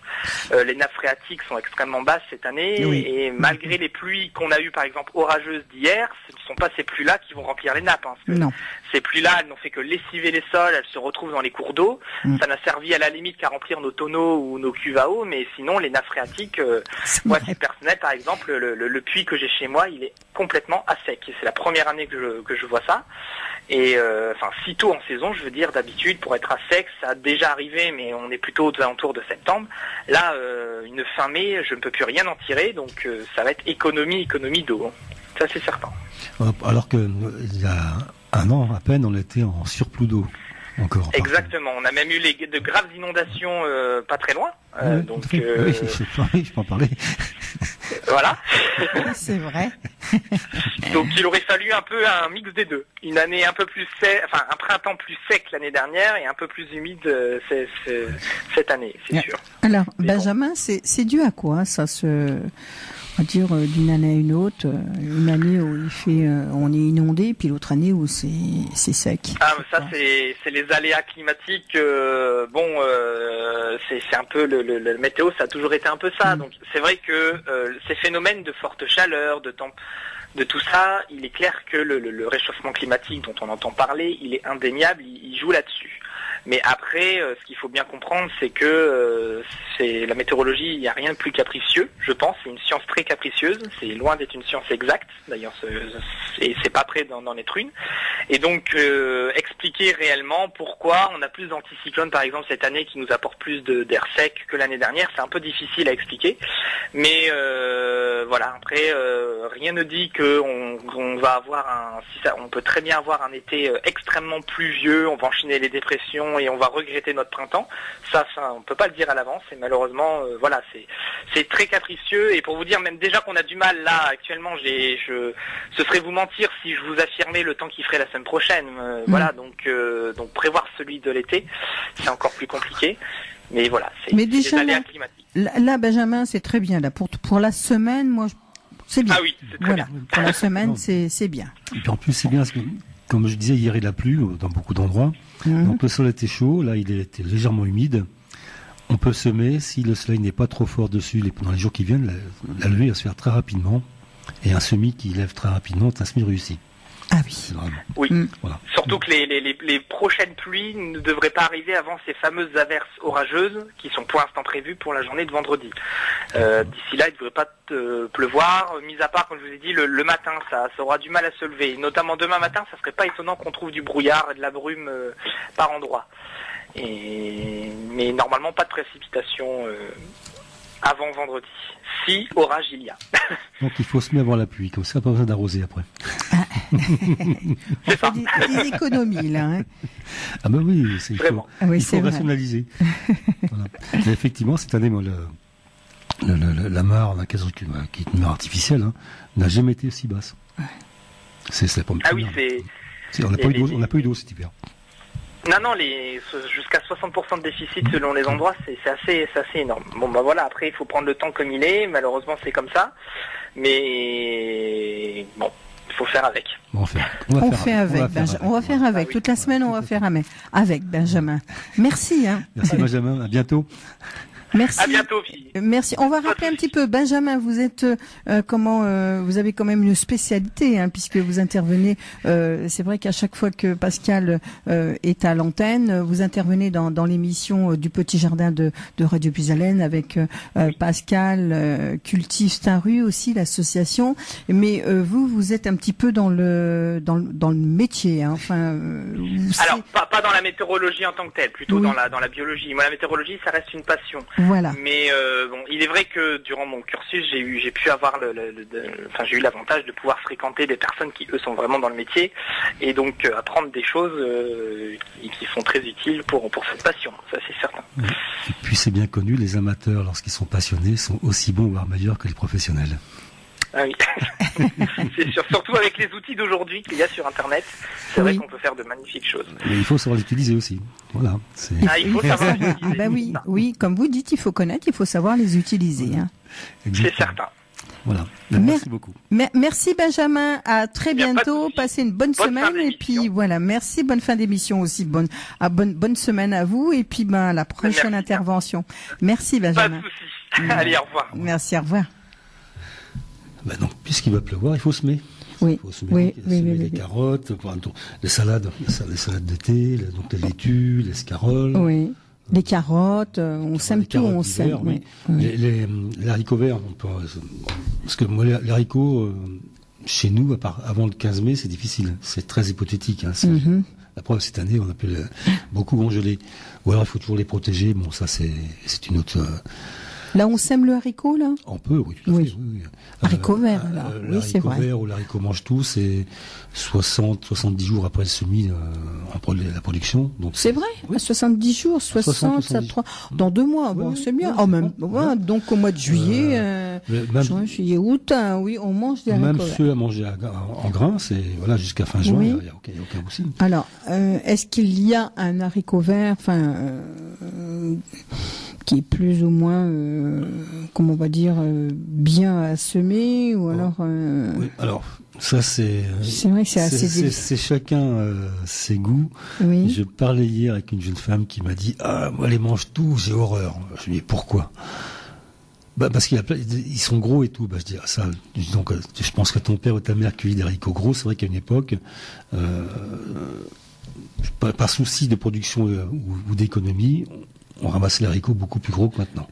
Les nappes phréatiques sont extrêmement basses cette année, oui. Et malgré les pluies qu'on a eues par exemple orageuses d'hier, ce ne sont pas ces pluies-là qui vont remplir les nappes. Hein, non. Ces pluies-là, elles n'ont fait que lessiver les sols, elles se retrouvent dans les cours d'eau. Ça n'a servi à la limite qu'à remplir nos tonneaux ou nos cuves à eau, mais sinon les nappes phréatiques, moi à titre personnel par exemple, le puits que j'ai chez moi, il est complètement à sec. Et c'est la première année que je vois ça. Et si tôt en saison, je veux dire, d'habitude pour être à sec, ça a déjà arrivé, mais on est plutôt aux alentours de septembre. Là, une fin mai, je ne peux plus rien en tirer, donc ça va être économie d'eau. Ça c'est certain. Alors que il y a un an à peine, on était en surplus d'eau encore. Exactement, on a même eu de graves inondations pas très loin. Oui, je peux en parler. Voilà. C'est vrai. Donc il aurait fallu un peu un mix des deux. Une année un peu plus sec, enfin un printemps plus sec l'année dernière et un peu plus humide cette année, c'est sûr. Alors, Mais Benjamin, c'est dû à quoi ça on va dire d'une année à une autre, une année où on est inondé, puis l'autre année où c'est sec. Ah, mais ça c'est les aléas climatiques. C'est un peu le météo, ça a toujours été un peu ça. Donc c'est vrai que ces phénomènes de forte chaleur, de temps, de tout ça, il est clair que le réchauffement climatique dont on entend parler, il est indéniable, il joue là-dessus. Mais après, ce qu'il faut bien comprendre, c'est que c'est la météorologie, il n'y a rien de plus capricieux, je pense. C'est une science très capricieuse, c'est loin d'être une science exacte, d'ailleurs, et c'est pas prêt d'en être une. Et donc, expliquer réellement pourquoi on a plus d'anticyclones, par exemple, cette année, qui nous apporte plus d'air sec que l'année dernière, c'est un peu difficile à expliquer. Mais voilà, après, rien ne dit qu'on va avoir on peut très bien avoir un été extrêmement pluvieux, on va enchaîner les dépressions et on va regretter notre printemps. Ça on peut pas le dire à l'avance et malheureusement voilà, c'est très capricieux. Et pour vous dire même déjà qu'on a du mal là actuellement, ce serait vous mentir si je vous affirmais le temps qu'il ferait la semaine prochaine. Voilà, donc prévoir celui de l'été, c'est encore plus compliqué. Mais voilà, c'est des aléas climatiques. Là, Benjamin, c'est très bien. Là, pour la semaine, moi, c'est bien. Ah oui, c'est très bien. Pour la semaine, c'est bien. Et puis en plus, c'est bien parce que, comme je disais hier, il a plu dans beaucoup d'endroits. Donc le sol était chaud, là il était légèrement humide. On peut semer, si le soleil n'est pas trop fort dessus dans les jours qui viennent, la levée va se faire très rapidement. Et un semis qui lève très rapidement est un semis réussi. Ah oui. Oui. Voilà. Surtout que les prochaines pluies ne devraient pas arriver avant ces fameuses averses orageuses qui sont pour l'instant prévues pour la journée de vendredi. D'ici là, il ne devrait pas pleuvoir, mis à part, comme je vous ai dit, le matin, ça aura du mal à se lever. Notamment demain matin, ça serait pas étonnant qu'on trouve du brouillard et de la brume par endroits. Mais normalement, pas de précipitation avant vendredi. Si orage il y a. Donc il faut semer avant la pluie, comme ça, pas besoin d'arroser après. C'est ça. Des économies là. Hein. Ah ben oui, il faut rationaliser. Voilà. Et effectivement, cette année, moi, la mare, qui est une mare artificielle, n'a jamais été aussi basse. Ouais. C'est la première. Ah oui, on n'a pas eu d'eau cet hiver. Non, jusqu'à 60% de déficit selon les endroits, c'est assez énorme. Bon, bah voilà, après, il faut prendre le temps comme il est. Malheureusement, c'est comme ça. Mais bon, il faut faire avec. On va faire avec. Toute la semaine, on va faire avec Benjamin. Merci. Merci Benjamin, à bientôt. Merci. À bientôt, fille. Merci. On va rappeler un petit peu, Benjamin, vous êtes vous avez quand même une spécialité, puisque vous intervenez. C'est vrai qu'à chaque fois que Pascal est à l'antenne, vous intervenez dans l'émission du Petit Jardin de Radio Puisalène avec Pascal, Cultive Staru aussi, l'association. Mais vous êtes un petit peu dans le métier. Alors pas dans la météorologie en tant que telle, plutôt dans la biologie. Moi, la météorologie, ça reste une passion. Voilà. Mais il est vrai que durant mon cursus, j'ai pu avoir j'ai eu l'avantage de pouvoir fréquenter des personnes qui eux sont vraiment dans le métier et donc apprendre des choses qui sont très utiles pour cette passion. Ça c'est certain. Et puis c'est bien connu, les amateurs lorsqu'ils sont passionnés sont aussi bons voire meilleurs que les professionnels. Ah oui, c'est sûr. Surtout avec les outils d'aujourd'hui qu'il y a sur Internet, c'est vrai qu'on peut faire de magnifiques choses. Mais il faut savoir les utiliser aussi. Voilà. Il faut savoir les utiliser. Oui, comme vous dites, il faut connaître, il faut savoir les utiliser. C'est certain. Voilà. Merci beaucoup. Merci Benjamin. À très bientôt. Passez une bonne semaine et puis voilà. Merci. Bonne fin d'émission aussi. Bonne semaine à vous et puis à la prochaine intervention. Merci Benjamin. Pas de souci. Allez, au revoir. Merci, au revoir. Donc, puisqu'il va pleuvoir, il faut semer. Oui. Il faut semer les carottes, les salades d'été, donc les laitues, les escaroles. Oui. Les carottes, on sème tout, on sème. Oui. Les haricots verts, parce que moi, les haricots, chez nous, avant le 15 mai, c'est difficile. C'est très hypothétique. La preuve, cette année, on a pu beaucoup congeler. Ou alors, il faut toujours les protéger. Bon, ça, c'est une autre Là, on sème le haricot, là? On peut, oui, tout à Oui. fait. Oui. Haricot vert, là. Oui, c'est L'haricot vrai. vert ou l'haricot mange-tout, c'est 70 jours après le semis la production. Donc C'est vrai? Oui. À 70 jours, 60, 70. 3, dans 2 mois. Bon, Oui, c'est bien. oui, Oh, c'est même, bon. ouais, donc au mois de juillet, même, juin, juillet, août, oui, on mange des même haricots verts. ceux à manger en grains, c'est voilà jusqu'à fin juin, Oui. il n'y a aucun souci. Alors, est-ce qu'il y a un haricot vert, qui est plus ou moins, comment on va dire, bien à semer, ou alors... Oui, alors ça c'est C'est vrai que c'est assez difficile. c'est chacun ses goûts. Oui. Je parlais hier avec une jeune femme qui m'a dit moi les mange tout, j'ai horreur. Je lui ai dit pourquoi? Parce qu'ils sont gros et tout. Je dis donc je pense que ton père ou ta mère cueillit des haricots gros. C'est vrai qu'à une époque, par souci de production ou d'économie, on ramassait les haricots beaucoup plus gros que maintenant.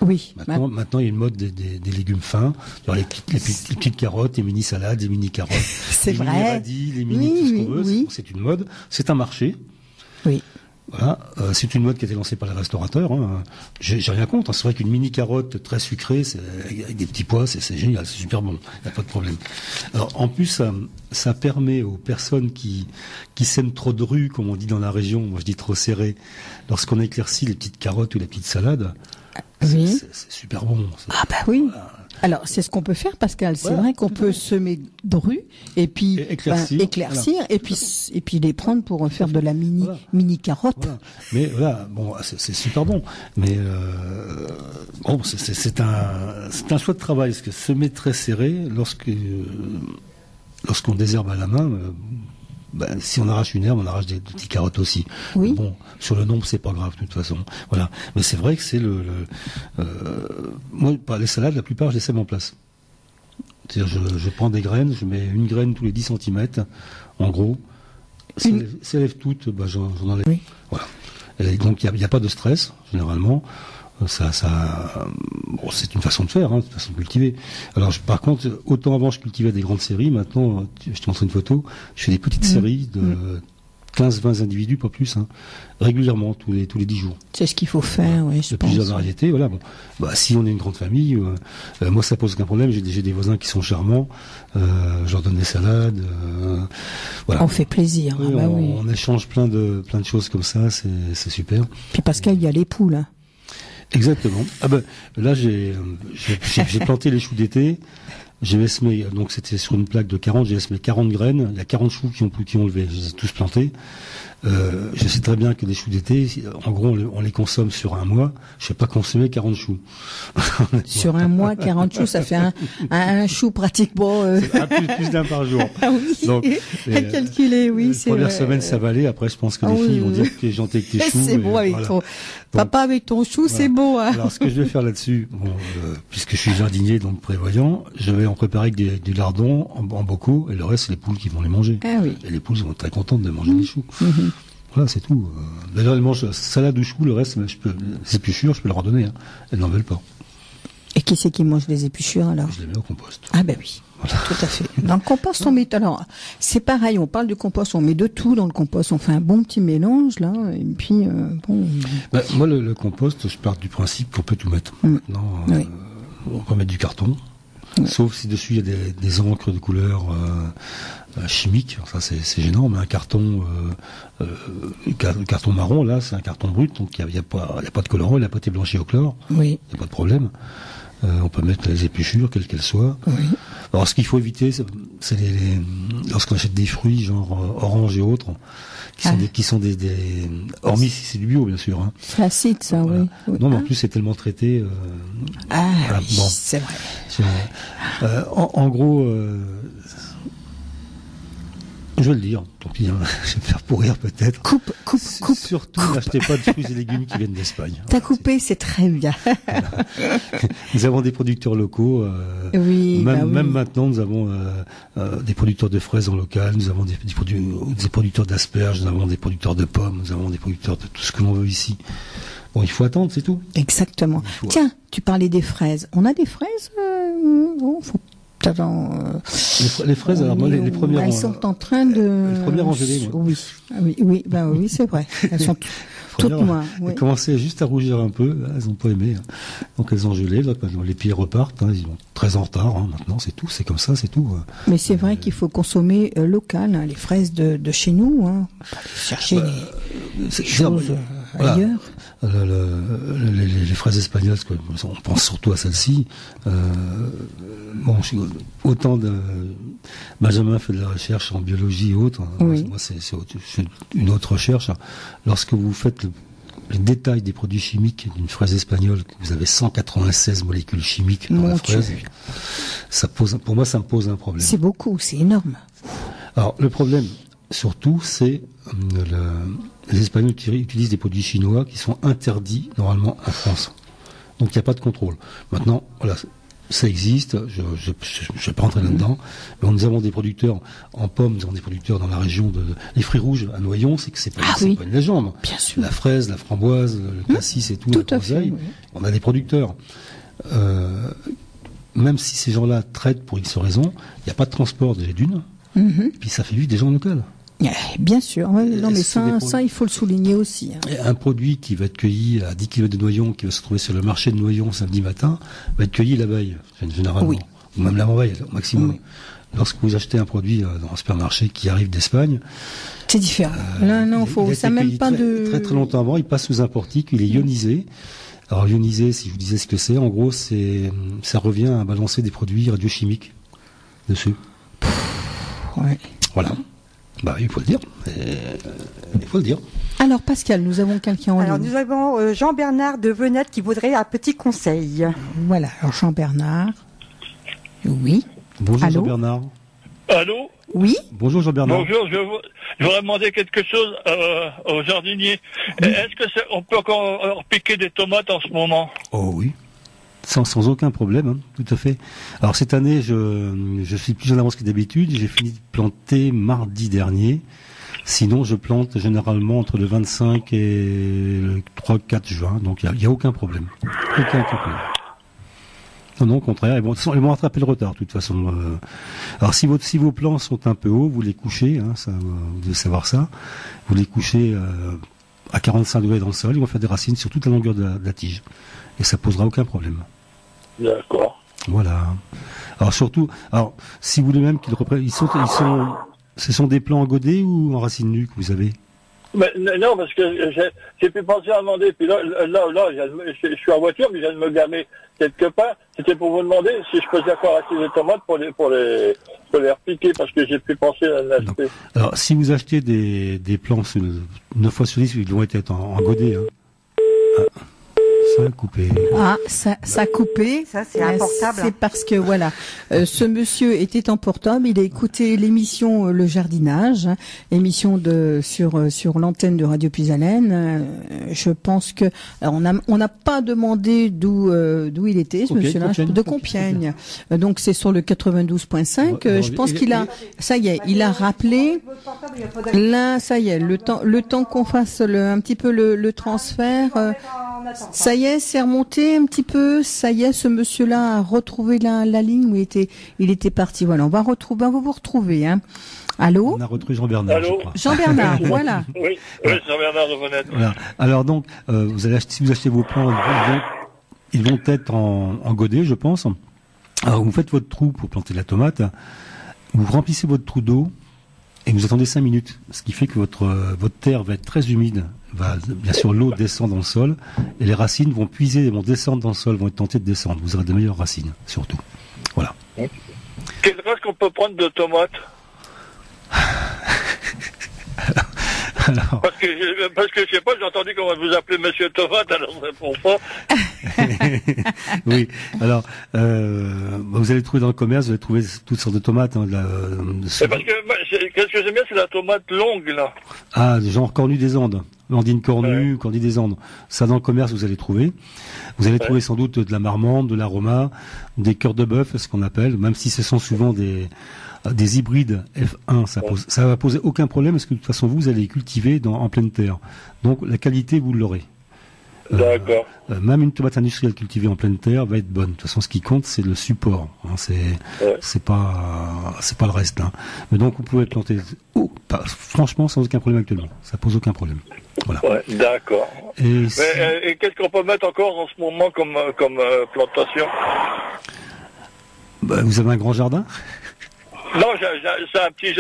Oui. Maintenant, il y a une mode des légumes fins, genre les petites carottes, les mini salades, les mini carottes, C'est les vrai. mini radis, les mini tout ce qu'on veut. Oui. C'est une mode, c'est un marché. Oui. Voilà, c'est une mode qui a été lancée par les restaurateurs. Hein. J'ai rien contre. Hein. C'est vrai qu'une mini carotte très sucrée, avec des petits pois, c'est génial, c'est super bon. Il n'y a pas de problème. Alors en plus, ça permet aux personnes qui sèment trop de rue, comme on dit dans la région, moi je dis trop serré, lorsqu'on éclaircit les petites carottes ou les petites salades. Oui. C'est super bon. Ah bah oui. Alors c'est ce qu'on peut faire, Pascal. C'est vrai qu'on peut semer de rue et puis éclaircir voilà. et puis les prendre pour faire de la mini carotte. Voilà. Mais voilà, bon, c'est super bon. Mais bon, c'est un choix de travail, parce que semer très serré, lorsqu'on désherbe à la main. Si on arrache une herbe, on arrache des petites carottes aussi. Oui. Bon, sur le nombre, c'est pas grave de toute façon. Voilà. Mais c'est vrai que c'est moi, les salades, la plupart, je les sème en place. C'est-à-dire, je prends des graines, je mets une graine tous les 10 cm, en gros. Si elles lèvent toutes, j'en enlève. Oui. Voilà. Et donc, il n'y a pas de stress, généralement. C'est une façon de faire, une façon de cultiver. Alors, par contre, autant avant je cultivais des grandes séries, maintenant, je te montre une photo, je fais des petites séries de 15-20 individus, pas plus, régulièrement, tous les 10 jours. C'est ce qu'il faut faire, oui, je de pense. plusieurs variétés, voilà. Bon, si on est une grande famille, moi ça pose aucun problème. J'ai des voisins qui sont charmants. Je leur donne des salades. Voilà. On fait plaisir. Oui, on échange plein de choses comme ça. C'est super. Puis Pascal, il y a les poules. Exactement. Là j'ai planté les choux d'été. J'ai semé, donc c'était sur une plaque de 40, j'ai semé 40 graines, il y a 40 choux qui ont levé, je les ai tous plantés. Je sais très bien que des choux d'été, en gros, on les consomme sur un mois. Je sais pas consommer 40 choux. Sur un mois, 40 choux, ça fait un chou pratiquement. Plus d'un par jour. Ah oui. Donc, calculer, oui, c'est vrai. Première semaine, ça va aller. Après, je pense que les filles vont dire que tu es gentil avec tes choux. C'est beau avec ton... Papa avec ton chou, c'est beau. Hein. Alors, ce que je vais faire là-dessus, puisque je suis jardinier, donc prévoyant, je vais en préparer avec du lardon en bocaux, et le reste, c'est les poules qui vont les manger. Ah oui. Et les poules vont être très contentes de manger les choux. Voilà, c'est tout. D'ailleurs, elles mangent salade ou chou, le reste, les épluchures, je peux leur en donner. Elles n'en veulent pas. Et qui c'est qui mange les épluchures alors? Je les mets au compost. Ah ben oui, voilà. Tout à fait. Dans le compost, on met... Alors, c'est pareil, on parle du compost, on met de tout dans le compost. On fait un bon petit mélange, là, et puis, bon... Moi, le compost, je pars du principe qu'on peut tout mettre. Maintenant, on peut mettre du carton. Sauf si dessus il y a des encres de couleur chimique, ça c'est gênant, mais un carton marron, là c'est un carton brut, donc il n'y a pas de colorant, il n'a pas été blanchi au chlore, il n'y a pas de problème. On peut mettre les épluchures, quelles qu'elles soient. Oui. Alors ce qu'il faut éviter, c'est lorsqu'on achète des fruits, genre orange et autres, qui sont des hormis si c'est du bio bien sûr. C'est acide ça, voilà. Oui. Non, mais en plus c'est tellement traité. Voilà, oui, bon. C'est vrai. En gros, je vais le dire, tant pis, je vais me faire pourrir peut-être. Coupe. Surtout, n'achetez pas de fruits et légumes qui viennent d'Espagne. T'as coupé, c'est très bien. Voilà. Nous avons des producteurs locaux. Même maintenant, nous avons des producteurs de fraises en local, nous avons des producteurs d'asperges, nous avons des producteurs de pommes, nous avons des producteurs de tout ce que l'on veut ici. Bon, il faut attendre, c'est tout. Exactement. Tiens, tu parlais des fraises. On a des fraises les fraises, alors moi, les premières... Elles sont en train de... Les premières en gelée, moi. Oui, c'est vrai. Elles sont... Toutes noires, oui. Elles commençaient juste à rougir un peu, elles n'ont pas aimé. Donc elles ont gelé, donc les pieds repartent, ils sont très en retard, maintenant c'est tout, c'est comme ça, c'est tout. Mais c'est vrai qu'il faut consommer local, les fraises de chez nous, chercher les choses ailleurs. Les fraises espagnoles, on pense surtout à celle-ci. Autant Benjamin fait de la recherche en biologie et autres. Oui. Moi, c'est une autre recherche. Lorsque vous faites les détails des produits chimiques d'une fraise espagnole, vous avez 196 molécules chimiques dans la fraise. Pour moi, ça me pose un problème. C'est beaucoup, c'est énorme. Alors, le problème, surtout, c'est les Espagnols utilisent des produits chinois qui sont interdits normalement en France. Donc il n'y a pas de contrôle. Maintenant, voilà, ça existe, je ne vais pas rentrer là-dedans, mais nous avons des producteurs en pommes, nous avons des producteurs dans la région les fruits rouges à Noyon, c'est pas une légende. Bien sûr. La fraise, la framboise, le cassis et tout la groseille, on a des producteurs. Même si ces gens-là traitent pour X raisons, il n'y a pas de transport déjà d'une, puis ça fait vivre des gens locaux. Bien sûr, non mais ça il faut le souligner aussi. Un produit qui va être cueilli à 10 km de Noyon, qui va se trouver sur le marché de Noyon samedi matin, va être cueilli la veille, généralement. Oui. Ou même l'avant-veille, au maximum. Oui. Lorsque vous achetez un produit dans un supermarché qui arrive d'Espagne, c'est différent. Là, non, ça même pas très très longtemps avant, il passe sous un portique, il est ionisé. Alors ionisé, si je vous disais ce que c'est, en gros, ça revient à balancer des produits radiochimiques dessus. Ouais. Voilà. Il faut le dire. Il faut le dire. Alors Pascal, nous avons quelqu'un en ligne. Alors nous avons Jean-Bernard de Venette qui voudrait un petit conseil. Voilà, alors Jean-Bernard. Oui. Bonjour Jean-Bernard. Allô? Oui. Bonjour Jean-Bernard. Bonjour, je voudrais demander quelque chose aux jardiniers. Oui. Est-ce que on peut encore piquer des tomates en ce moment? Oh oui. Sans aucun problème, tout à fait. Alors cette année, je suis plus en avance que d'habitude. J'ai fini de planter mardi dernier. Sinon, je plante généralement entre le 25 et le 3-4 juin. Donc il y a aucun problème. Aucun problème. Non, au contraire. Ils vont rattraper le retard, de toute façon. Alors si vos plants sont un peu hauts, vous les couchez. Vous devez savoir ça. Vous les couchez à 45 degrés dans le sol. Ils vont faire des racines sur toute la longueur de la tige. Et ça posera aucun problème. D'accord. Voilà. Alors surtout, si vous voulez même qu'ils représentent, ce sont des plants en godet ou en racines nues que vous avez? Mais, non, parce que j'ai pu penser à demander, puis là, je suis en voiture, mais je viens de me gamer quelque part. C'était pour vous demander si je faisais encore acheter des tomates pour les repiquer, parce que j'ai pu penser à l'acheter. Alors, si vous achetez des plants, 9 fois sur 10, ils vont être en godet. Ça a coupé. Ça a coupé. Ça, c'est un portable. C'est parce que, voilà, ce monsieur était en portable, il a écouté l'émission Le Jardinage, émission sur l'antenne de Radio Puisalène. Je pense que, on n'a pas demandé d'où il était, ce monsieur-là, de Compiègne. Donc, c'est sur le 92.5. Je pense ça y est, il a rappelé. Là, ça y est, le temps qu'on fasse un petit peu le transfert, ça y est, c'est remonté un petit peu. Ça y est, ce monsieur-là a retrouvé la ligne où il était parti. Voilà, on va vous retrouver. Allô? On a retrouvé Jean-Bernard. Allô? Jean-Bernard, voilà. Oui, Jean-Bernard de Venette. Voilà. Alors donc, si vous achetez vos plants, ils vont être en godet, je pense. Alors vous faites votre trou pour planter la tomate. Vous remplissez votre trou d'eau et vous attendez 5 minutes. Ce qui fait que votre terre va être très humide. Bien sûr, l'eau descend dans le sol et les racines vont descendre dans le sol, vont être tentées de descendre. Vous aurez de meilleures racines, surtout. Voilà. Quelle race qu'on peut prendre de tomates? Alors... Parce que je sais pas, j'ai entendu comment vous appelez Monsieur Tomate, alors je réponds pas. Oui, alors vous allez trouver dans le commerce, vous allez trouver toutes sortes de tomates. C'est parce que qu'est-ce que j'aime bien, c'est la tomate longue là. Ah, genre cornue des Andes, Landine cornue, ouais. Cornue des Andes. Ça dans le commerce vous allez trouver. Vous allez trouver sans doute de la marmande, de l'aroma, des cœurs de bœuf, ce qu'on appelle, même si ce sont souvent des hybrides F1, ça va poser aucun problème parce que de toute façon vous allez les cultiver en pleine terre. Donc la qualité vous l'aurez. D'accord. Même une tomate industrielle cultivée en pleine terre va être bonne. De toute façon, ce qui compte, c'est le support. Hein, c'est pas le reste. Hein. Mais donc, vous pouvez planter, franchement, sans aucun problème actuellement. Ça pose aucun problème. Voilà. Ouais, d'accord. Et qu'est-ce qu'on peut mettre encore en ce moment comme plantation? Vous avez un grand jardin? Non, j'ai un petit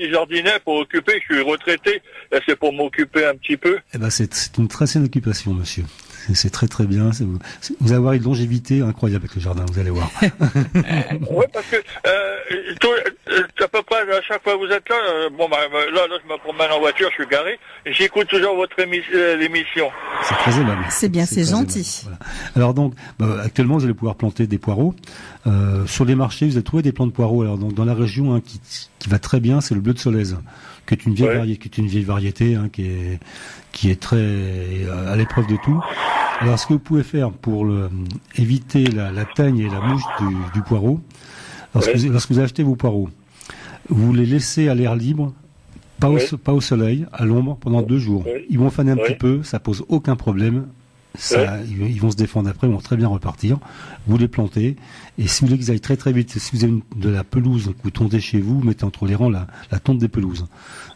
jardinet pour occuper. Je suis retraité. C'est pour m'occuper un petit peu. Eh ben, c'est une très saine occupation, monsieur. C'est très très bien. Vous allez avoir une longévité incroyable avec le jardin, vous allez voir. Oui, parce que à peu près à chaque fois que vous êtes là, là je me promène en voiture, je suis garé, et j'écoute toujours votre l'émission. C'est très aimable. C'est bien, c'est gentil. Voilà. Alors donc, actuellement, vous allez pouvoir planter des poireaux. Sur les marchés, vous allez trouver des plants de poireaux. Alors donc, dans la région qui va très bien, c'est le bleu de Solèze, qui est une vieille variété, hein, qui est très à l'épreuve de tout. Alors, ce que vous pouvez faire pour éviter la teigne et la mouche du poireau, lorsque vous achetez vos poireaux, vous les laissez à l'air libre, pas au soleil, à l'ombre, pendant 2 jours. Ils vont faner un petit peu, ça pose aucun problème. Ils vont se défendre après, ils vont très bien repartir. Vous les plantez, et si vous voulez qu'ils aillent très très vite, si vous avez de la pelouse que vous tondez chez vous, mettez entre les rangs la tonte des pelouses.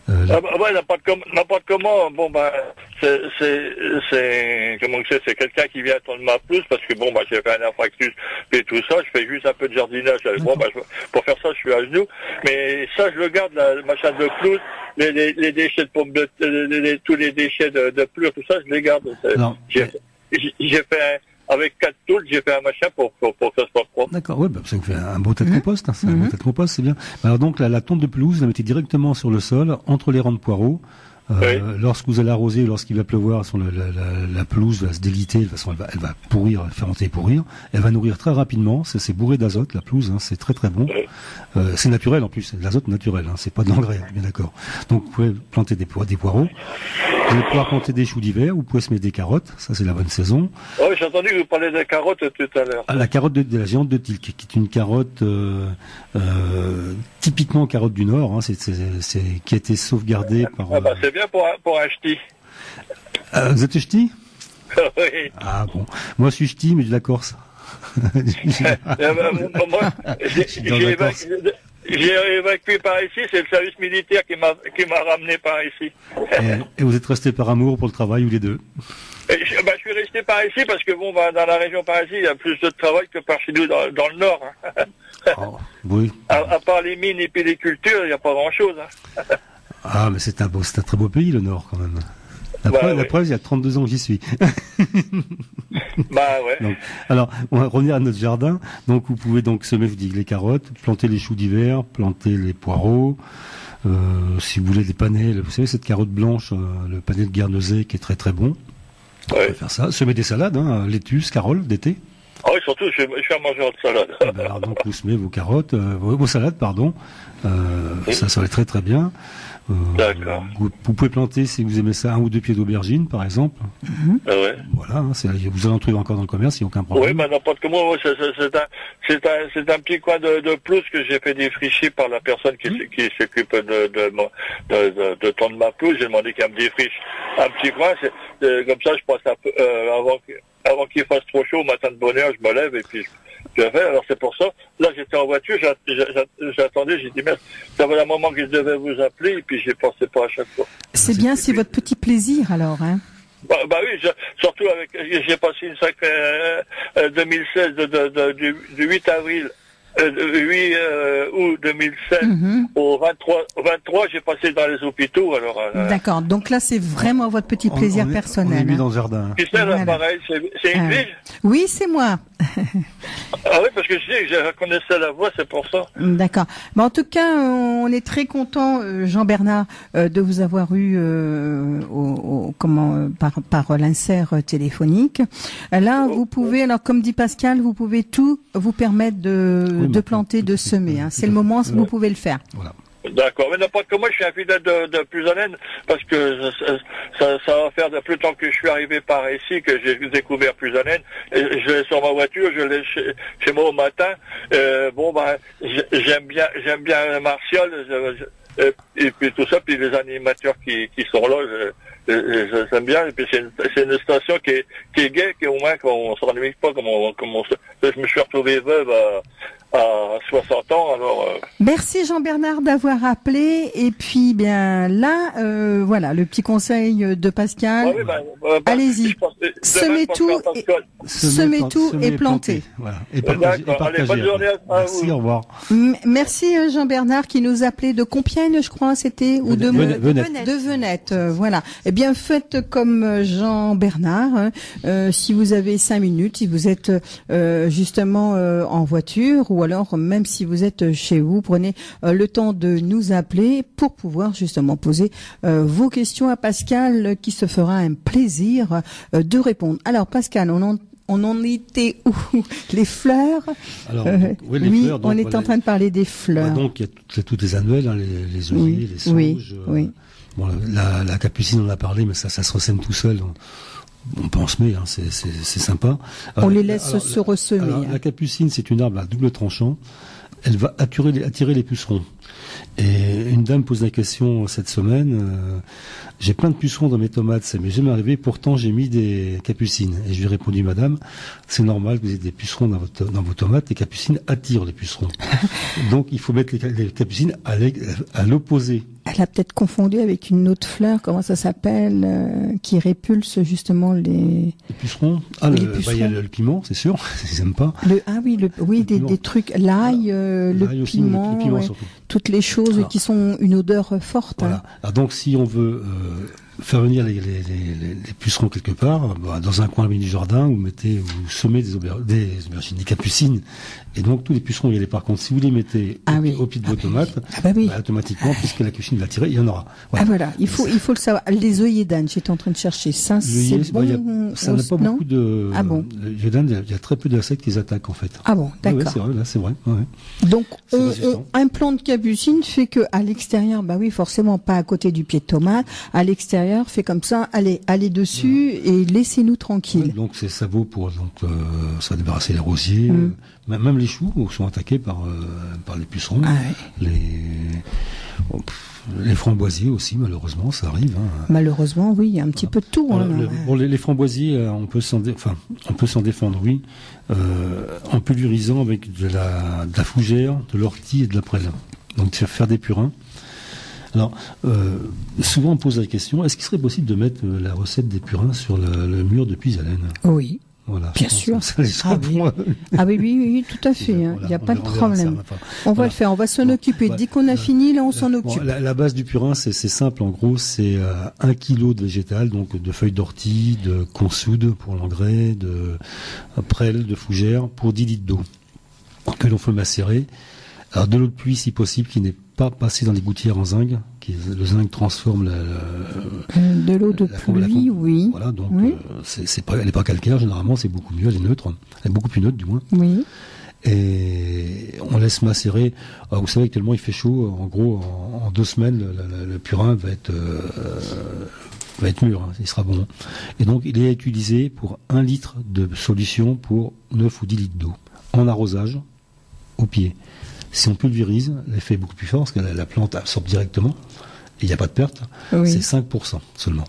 N'importe comment. Bon, c'est quelqu'un qui vient tondre ma pelouse parce que j'ai fait un infarctus et tout ça. Je fais juste un peu de jardinage. Pour faire ça, je suis à genoux. Mais ça, je le garde, la machin de pelouse, les déchets de pommes tous les déchets de plure, tout ça, je les garde. J'ai fait avec 4 toules, j'ai fait un machin pour que ça soit propre. D'accord, ça vous fait un beau tas de compost, hein, c'est un beau tas de compost, c'est bien. Alors donc, la tonte de pelouse, vous la mettez directement sur le sol, entre les rangs de poireaux. Lorsque vous allez arroser, lorsqu'il va pleuvoir, la pelouse va se déliter, de toute façon elle va pourrir, fermenter et pourrir. Elle va nourrir très rapidement, c'est bourré d'azote, la pelouse, hein, c'est très très bon. C'est naturel en plus, c'est de l'azote naturel, hein, c'est pas de l'engrais, bien d'accord. Donc vous pouvez planter des poireaux. Vous allez pouvoir planter des choux d'hiver, vous pouvez semer des carottes, ça c'est la bonne saison. Oui, j'ai entendu que vous parliez des carottes tout à l'heure. La carotte de la géante de Tilk, qui est une carotte typiquement carotte du Nord, hein, qui a été sauvegardée par... c'est bien pour un ch'ti. Vous êtes ch'ti? Oui. Ah bon, moi je suis ch'ti, mais de la Corse. J'ai évacué par ici, c'est le service militaire qui m'a ramené par ici. Et vous êtes resté par amour pour le travail ou les deux? Je suis resté par ici parce que dans la région par ici, il y a plus de travail que par chez nous dans le nord. Hein. Oui. À part les mines et puis les cultures, il n'y a pas grand-chose. Hein. Ah, mais c'est un très beau pays, le Nord, quand même. La preuve, il y a 32 ans que j'y suis. Donc, alors, on va revenir à notre jardin. Donc, vous pouvez donc semer, je vous dis, les carottes, planter les choux d'hiver, planter les poireaux. Si vous voulez des panais, vous savez, cette carotte blanche, le panais de Guernesey, qui est très très bon. On peut faire ça. Semer des salades, hein, laitue, carottes d'été. Ah oui, surtout, je suis un mangeur de salade. Alors, donc, vous semez vos carottes, vos salades, pardon. Ça va être très très bien. D'accord. Vous pouvez planter, si vous aimez ça, 1 ou 2 pieds d'aubergine, par exemple. Voilà, hein, vous allez en trouver encore dans le commerce, il n'y a aucun problème. Oui, n'importe comment, c'est un petit coin de plus que j'ai fait défricher par la personne qui s'occupe de tondre ma pelouse. J'ai demandé qu'elle me défriche un petit coin, comme ça je passe un peu, avant qu'il fasse trop chaud, au matin de bonne heure, je me lève et puis je vais. Alors c'est pour ça. Là, j'étais en voiture, j'attendais, j'ai dit, merde, ça fait un moment que je devais vous appeler et puis j'ai pensé pas à chaque fois. C'est bien, c'est votre petit plaisir alors, hein. Oui, surtout j'ai passé une sacrée 2016 du 8 avril. 8 août 2016 au 23, j'ai passé dans les hôpitaux. Alors. D'accord. Donc là, c'est vraiment votre petit plaisir personnel. On est mis dans le jardin. Puis c'est pareil, c'est une ville. Oui, c'est moi. Ah oui, parce que je reconnaissais la voix, c'est pour ça. D'accord. Mais en tout cas, on est très content, Jean-Bernard, de vous avoir eu par l'insert téléphonique. Là, vous pouvez, alors comme dit Pascal, vous pouvez tout vous permettre de planter, de semer. Hein. C'est le moment où vous pouvez le faire. Voilà. D'accord, mais n'importe comment, je suis un fidèle de Puisalène parce que ça va faire de plus de temps que je suis arrivé par ici que j'ai découvert Puisalène. Je l'ai sur ma voiture, je l'ai chez moi au matin. J'aime bien Martial et puis tout ça, puis les animateurs qui sont là, j'aime bien, et puis c'est une station qui est gaie, qui au moins qu'on s'ennuie pas, je me suis retrouvé veuve à 60 ans, alors... Merci Jean-Bernard d'avoir appelé, et puis bien là, voilà, le petit conseil de Pascal, allez-y, semez tout et plantez. Voilà. Et partagez. Allez, bonne journée à Merci, vous. au revoir. Merci Jean-Bernard qui nous appelait de Compiègne, je crois, c'était, ou de Venette. De Venette, voilà. Eh bien, faites comme Jean-Bernard, si vous avez 5 minutes, si vous êtes justement en voiture, ou alors même si vous êtes chez vous, prenez le temps de nous appeler pour pouvoir justement poser vos questions à Pascal, qui se fera un plaisir de répondre. Alors Pascal, on en était où? Les fleurs. Alors, les fleurs, donc, on est en train de parler des fleurs. Donc il y a toutes les annuelles, hein, les œillets, les sauges. Oui. Bon, la capucine, on en a parlé, mais ça se ressème tout seul. On peut en semer, hein, c'est sympa. On les laisse se ressemer. Alors, la capucine, c'est une arbre à double tranchant. Elle va attirer les pucerons. Et une dame pose la question cette semaine, j'ai plein de pucerons dans mes tomates, ça m'est jamais arrivé, pourtant j'ai mis des capucines. Et je lui ai répondu, madame, c'est normal que vous ayez des pucerons dans vos tomates, les capucines attirent les pucerons. Donc il faut mettre les capucines à l'opposé. Elle a peut-être confondu avec une autre fleur, comment ça s'appelle, qui répulse justement les pucerons. Les pucerons. Il y a le piment, c'est sûr, ils aiment pas. Des trucs, l'ail, le piment, surtout. toutes les choses qui sont une odeur forte. Voilà. Hein. Alors donc si on veut faire venir les pucerons quelque part, dans un coin du jardin, vous semez des aubergines, des capucines, et donc tous les pucerons y aller. Par contre, si vous les mettez au pied de vos tomates, automatiquement, puisque la capucine va tirer, il y en aura. Voilà. Il faut le savoir. Les œillets d'âne, j'étais en train de chercher ça. C'est bon. Ça n'a pas beaucoup de. Ah bon. Les œillets d'âne, il y a très peu d'insectes qui les attaquent en fait. Ah bon, d'accord. Ouais, c'est vrai, là c'est vrai. Ouais. Donc un plant de capucine fait que à l'extérieur, forcément pas à côté du pied de tomate, à l'extérieur fait comme ça, allez dessus et laissez-nous tranquilles. Ouais, donc ça vaut pour ça va débarrasser les rosiers, même les choux sont attaqués par les pucerons, les framboisiers aussi, malheureusement ça arrive. Hein. Malheureusement, oui, il y a un petit peu de tout. Les framboisiers, on peut s'en défendre, oui, en pulvérisant avec de la fougère, de l'ortie et de la prêle. Donc faire des purins. Alors, souvent on pose la question, est-ce qu'il serait possible de mettre la recette des purins sur le mur de Puisalène? Oui. Voilà, bien sûr. Oui, tout à fait. Il n'y a pas de problème. On va le faire, on va s'en occuper. Dès qu'on a fini, là, on s'en occupe. La base du purin, c'est simple. En gros, c'est 1 kilo de végétal, donc de feuilles d'ortie, de consoude pour l'engrais, de prêle, de fougère, pour 10 litres d'eau que l'on fait macérer. Alors de l'eau de pluie, si possible, qui n'est pas passée dans les gouttières en zinc. Le zinc transforme de l'eau de pluie, oui. Voilà, donc elle n'est pas calcaire, généralement, c'est beaucoup mieux, elle est neutre. Elle est beaucoup plus neutre, du moins. Oui. Et on laisse macérer. Alors, vous savez, actuellement, il fait chaud. En gros, en 2 semaines, le purin va être mûr, hein, il sera bon. Et donc, il est utilisé pour 1 litre de solution pour 9 ou 10 litres d'eau. En arrosage, au pied. Si on pulvérise, l'effet est beaucoup plus fort parce que la plante absorbe directement et il n'y a pas de perte. Oui. C'est 5% seulement.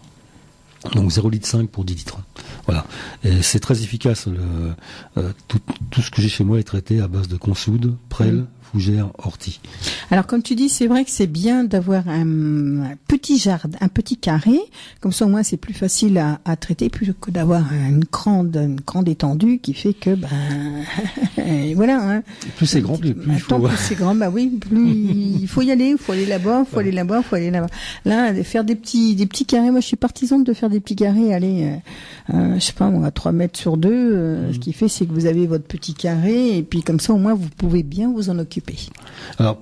Donc 0,5 litre pour 10 litres. Voilà. Et c'est très efficace. Tout ce que j'ai chez moi est traité à base de consoude, prêle, fougère, ortie. Alors comme tu dis, c'est vrai que c'est bien d'avoir un petit jardin, un petit carré, comme ça au moins c'est plus facile à traiter plutôt que d'avoir une grande étendue qui fait que voilà. Hein. Plus c'est grand, plus il faut. Plus c'est grand, plus il faut y aller, il faut aller là-bas, il faut aller là-bas, il faut aller là-bas. Là, faire des petits carrés. Moi, je suis partisane de faire des petits carrés. Allez, je sais pas, à 3 mètres sur 2. Ce qui fait, c'est que vous avez votre petit carré et puis comme ça au moins vous pouvez bien vous en occuper. Alors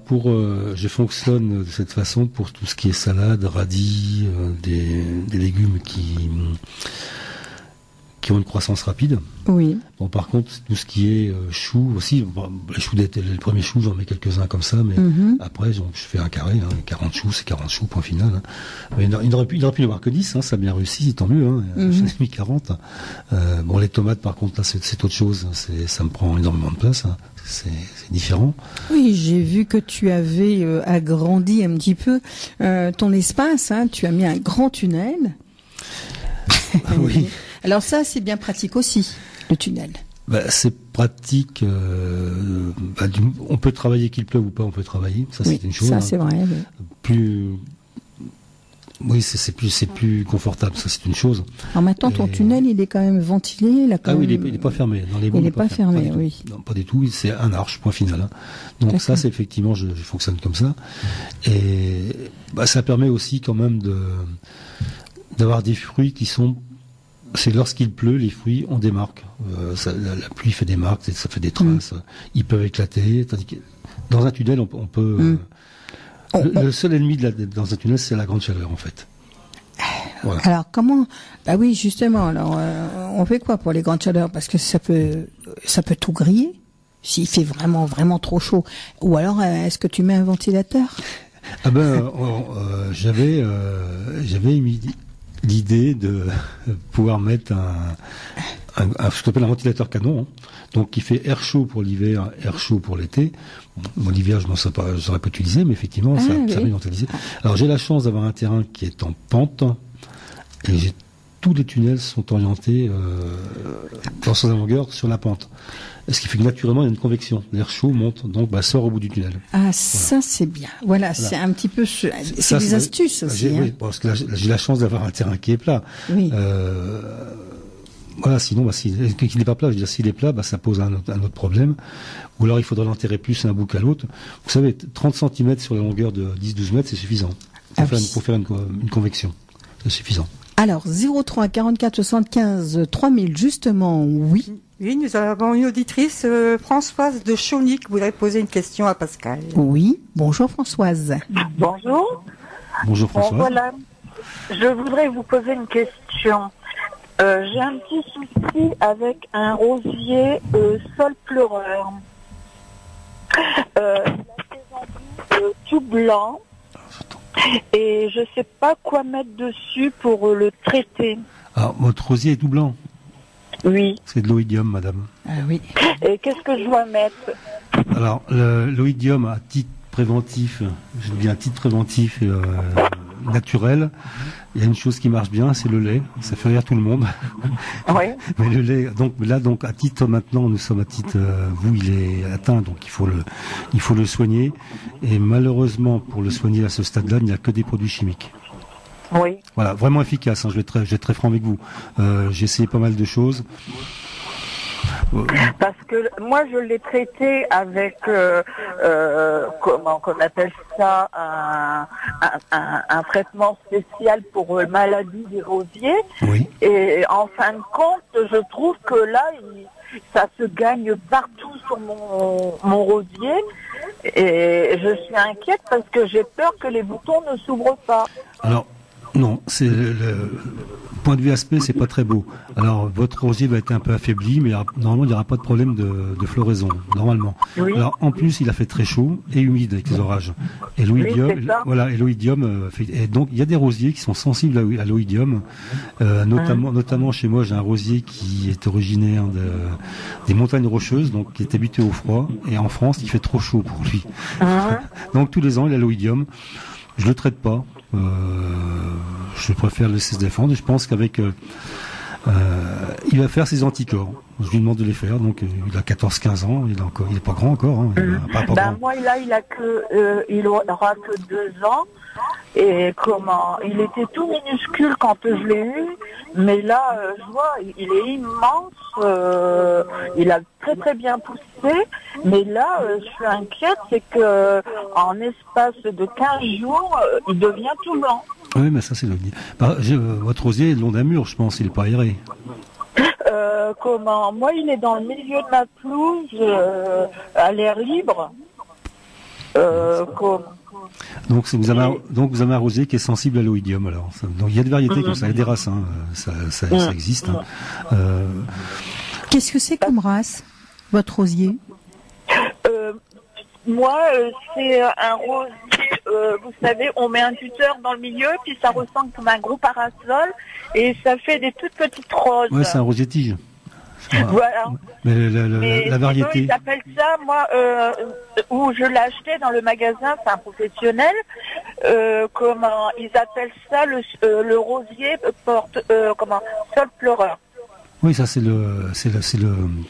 je fonctionne de cette façon pour tout ce qui est salade, radis, des légumes qui ont une croissance rapide. Oui. Bon, par contre, tout ce qui est choux aussi, les choux d'été, les premiers choux, j'en mets quelques-uns comme ça, mais après, je fais un carré, 40 choux, c'est 40 choux, point final. Hein. Mais il aurait pu y avoir que 10, ça a bien réussi, tant mieux, j'en ai mis 40. Les tomates, par contre, là, c'est autre chose, ça me prend énormément de place, hein. C'est différent. Oui, j'ai vu que tu avais agrandi un petit peu ton espace, hein. Tu as mis un grand tunnel. Oui. Alors ça, c'est bien pratique aussi, le tunnel. C'est pratique. On peut travailler qu'il pleuve ou pas, on peut travailler. Ça, Oui, c'est une chose. ça, c'est vrai. Oui. Oui, c'est plus confortable. Ça, c'est une chose. En même temps, ton tunnel, il est quand même ventilé. Il est pas fermé. Dans les bouts, il n'est pas fermé, oui. Non, pas du tout. C'est un arche, point final. Hein. Donc D'accord. ça, c'est effectivement, je fonctionne comme ça. Et ça permet aussi quand même d'avoir des fruits qui sont. C'est lorsqu'il pleut, les fruits ont des marques. La pluie fait des marques, ça fait des traces. Ils peuvent éclater. Tandis que dans un tunnel, on peut. Le seul ennemi dans un tunnel, c'est la grande chaleur, en fait. Voilà. Alors comment? Bah oui, justement. Alors on fait quoi pour les grandes chaleurs? Parce que ça peut tout griller s'il fait vraiment vraiment trop chaud. Ou alors est-ce que tu mets un ventilateur? J'avais eu l'idée de pouvoir mettre ce qu'on appelle un ventilateur canon, hein. Donc qui fait air chaud pour l'hiver, air chaud pour l'été. Bon, l'hiver, je n'aurais pas utilisé, mais effectivement, ça permet de ventiliser. Alors j'ai la chance d'avoir un terrain qui est en pente, et tous les tunnels sont orientés dans sa longueur sur la pente. Ce qui fait que naturellement, il y a une convection. L'air chaud monte, donc sort au bout du tunnel. Ah, ça c'est bien. Voilà, c'est un petit peu... C'est des astuces aussi. Oui, parce que là, j'ai la chance d'avoir un terrain qui est plat. Oui. Voilà, sinon, s'il n'est pas plat, je veux dire, s'il est plat, ça pose un autre problème. Ou alors, il faudrait l'enterrer plus un bout qu'à l'autre. Vous savez, 30 cm sur la longueur de 10-12 mètres, c'est suffisant. Pour faire une convection. C'est suffisant. Alors, 03 44 75 3000, justement, oui. Oui, nous avons une auditrice, Françoise de Chauny, qui voudrait poser une question à Pascal. Oui, bonjour Françoise. Bonjour. Bonjour Françoise. Bon, voilà, je voudrais vous poser une question. J'ai un petit souci avec un rosier sol pleureur. Il a des embouts tout blancs et je sais pas quoi mettre dessus pour le traiter. Alors, votre rosier est tout blanc? Oui. C'est de l'oïdium, madame. Ah oui. Et qu'est-ce que je dois mettre? Alors, l'oïdium à titre préventif, je dis à titre préventif naturel, il y a une chose qui marche bien, c'est le lait. Ça fait rire tout le monde. Oui. Mais le lait, donc à titre maintenant, nous sommes à titre, vous il est atteint, donc il faut le soigner. Et malheureusement, pour le soigner à ce stade-là, il n'y a que des produits chimiques. Oui. Voilà, vraiment efficace. Hein, je vais être très franc avec vous. J'ai essayé pas mal de choses. Parce que moi je l'ai traité avec comment qu'on appelle ça, un traitement spécial pour maladie des rosiers. Oui. Et en fin de compte, je trouve que là ça se gagne partout sur mon rosier. Et je suis inquiète parce que j'ai peur que les boutons ne s'ouvrent pas. Alors, non, c'est le point de vue aspect, c'est pas très beau. Alors, votre rosier va être un peu affaibli, mais normalement, il n'y aura pas de problème de floraison, normalement. Oui. Alors, en plus, il a fait très chaud et humide avec les orages. Et l'oïdium, et l'oïdium, et donc, il y a des rosiers qui sont sensibles à l'oïdium, notamment chez moi, j'ai un rosier qui est originaire des montagnes rocheuses, donc qui est habitué au froid, et en France, il fait trop chaud pour lui. Donc, tous les ans, il a l'oïdium. Je le traite pas. Je préfère le laisser se défendre. Et je pense qu'avec il va faire ses anticorps. Je lui demande de les faire. Donc il a 14-15 ans. Il est pas grand encore. Hein. Pas grand. Moi là, il aura que 2 ans. Et il était tout minuscule quand je l'ai eu, mais là, je vois, il est immense, il a très très bien poussé, mais là, je suis inquiète, c'est que en espace de 15 jours, il devient tout blanc. Oui, mais ça c'est le. Votre rosier est le long d'un mur, je pense, il n'est pas aéré. Moi, il est dans le milieu de ma pelouse, à l'air libre. Donc vous avez un rosier qui est sensible à l'oïdium. Alors, donc il y a des variétés comme ça, il y a des races, hein, ça existe. Hein. Qu'est-ce que c'est comme race, votre rosier? Moi, c'est un rosier. Vous savez, on met un tuteur dans le milieu, puis ça ressemble comme un gros parasol, et ça fait des toutes petites roses. Ouais, c'est un rosier tige. Voilà. Mais Mais la variété. eux, ils appellent ça, moi, où je l'ai acheté dans le magasin, c'est un professionnel, comment, ils appellent ça le rosier sol pleureur. Oui, ça c'est le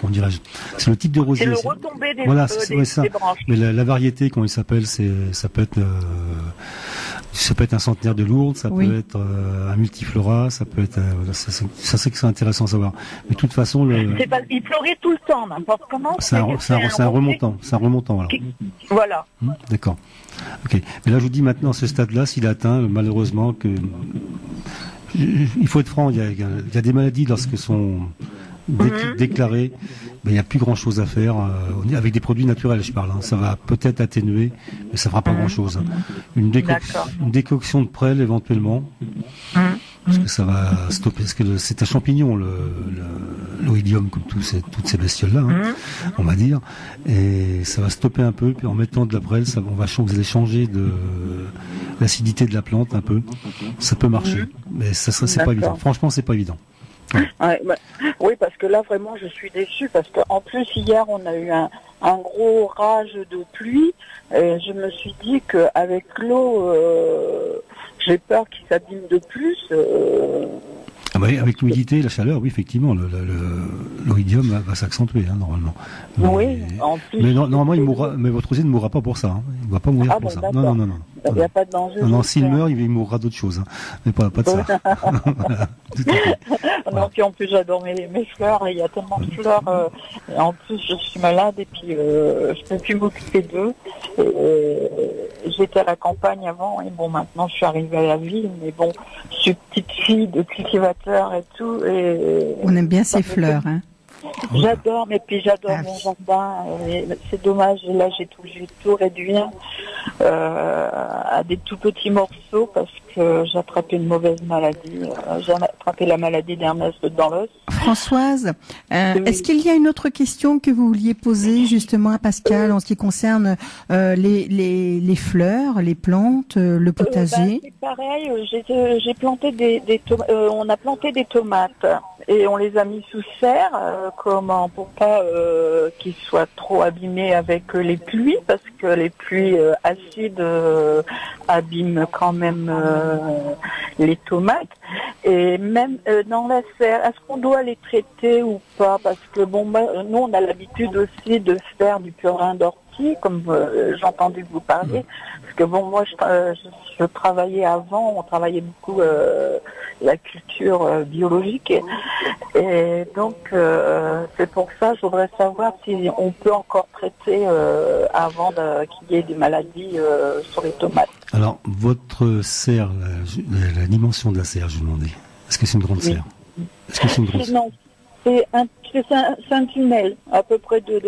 comment dirais-je, c'est le type de rosier. C'est le retombé des, voilà, des branches. Mais la variété, comment il s'appelle, ça peut être un centenaire de Lourdes, ça peut être un multiflora, ça peut être ça c'est que c'est intéressant à savoir. Mais de toute façon, il fleurit tout le temps, n'importe comment. C'est un remontant, voilà. Voilà. D'accord. Ok. Mais là, je vous dis maintenant, à ce stade-là, s'il atteint, malheureusement, que il faut être franc, il y a des maladies lorsqu'elles sont déclarées, ben, il n'y a plus grand chose à faire, avec des produits naturels, je parle, hein. Ça va peut-être atténuer, mais ça fera pas grand chose, hein. Une décoction de prêle, éventuellement, parce que ça va stopper, parce que c'est un champignon, l'oïdium, comme toutes ces bestioles-là, hein, on va dire, et ça va stopper un peu, puis en mettant de la prêle, vous allez changer l'acidité de la plante un peu, ça peut marcher, mais c'est pas évident, franchement c'est pas évident. Oui, parce que là vraiment je suis déçue, parce qu'en plus hier on a eu un gros rage de pluie, et je me suis dit qu'avec l'eau, j'ai peur qu'il s'abîme de plus. Ah bah, avec l'humidité et la chaleur, oui, effectivement, l'oïdium va s'accentuer, hein, normalement. Mais, oui, en plus. Mais normalement, il mourra, mais votre rosier ne mourra pas pour ça, hein. Il ne va pas mourir pour ça. Non. Il n'y a pas de danger. Non, s'il meurt, il mourra d'autre chose, hein. Mais pas de ça. Voilà, tout à fait. Non, puis en plus, j'adore mes fleurs, il y a tellement de fleurs, et en plus, je suis malade, et puis, je peux plus m'occuper d'eux. J'étais à la campagne avant, et bon, maintenant, je suis arrivée à la ville, mais bon, je suis petite fille de cultivateur et tout, et... On aime bien ces fleurs, hein. J'adore, mais puis j'adore mon jardin. C'est dommage, et là j'ai tout réduit à des tout petits morceaux parce que j'ai attrapé une mauvaise maladie. J'ai attrapé la maladie d'Ernest dans l'os. Françoise, est-ce qu'il y a une autre question que vous vouliez poser justement à Pascal en ce qui concerne les fleurs, les plantes, le potager? C'est pareil, j'ai planté on a planté des tomates et on les a mis sous serre, pour pas qu'ils soient trop abîmés avec les pluies, parce que les pluies acides abîment quand même les tomates. Et même dans la serre, est-ce qu'on doit les traiter ou pas? Parce que nous on a l'habitude aussi de faire du purin d'ortie, comme j'ai entendu vous parler. Parce que moi je travaillais avant, on travaillait beaucoup la culture biologique, et donc c'est pour ça je voudrais savoir si on peut encore traiter avant qu'il y ait des maladies sur les tomates. Alors votre serre, la dimension de la serre, je vous demandais. Est-ce que c'est une grande serre? Est-ce que c'est une grande serre? Non, c'est un tunnel à peu près de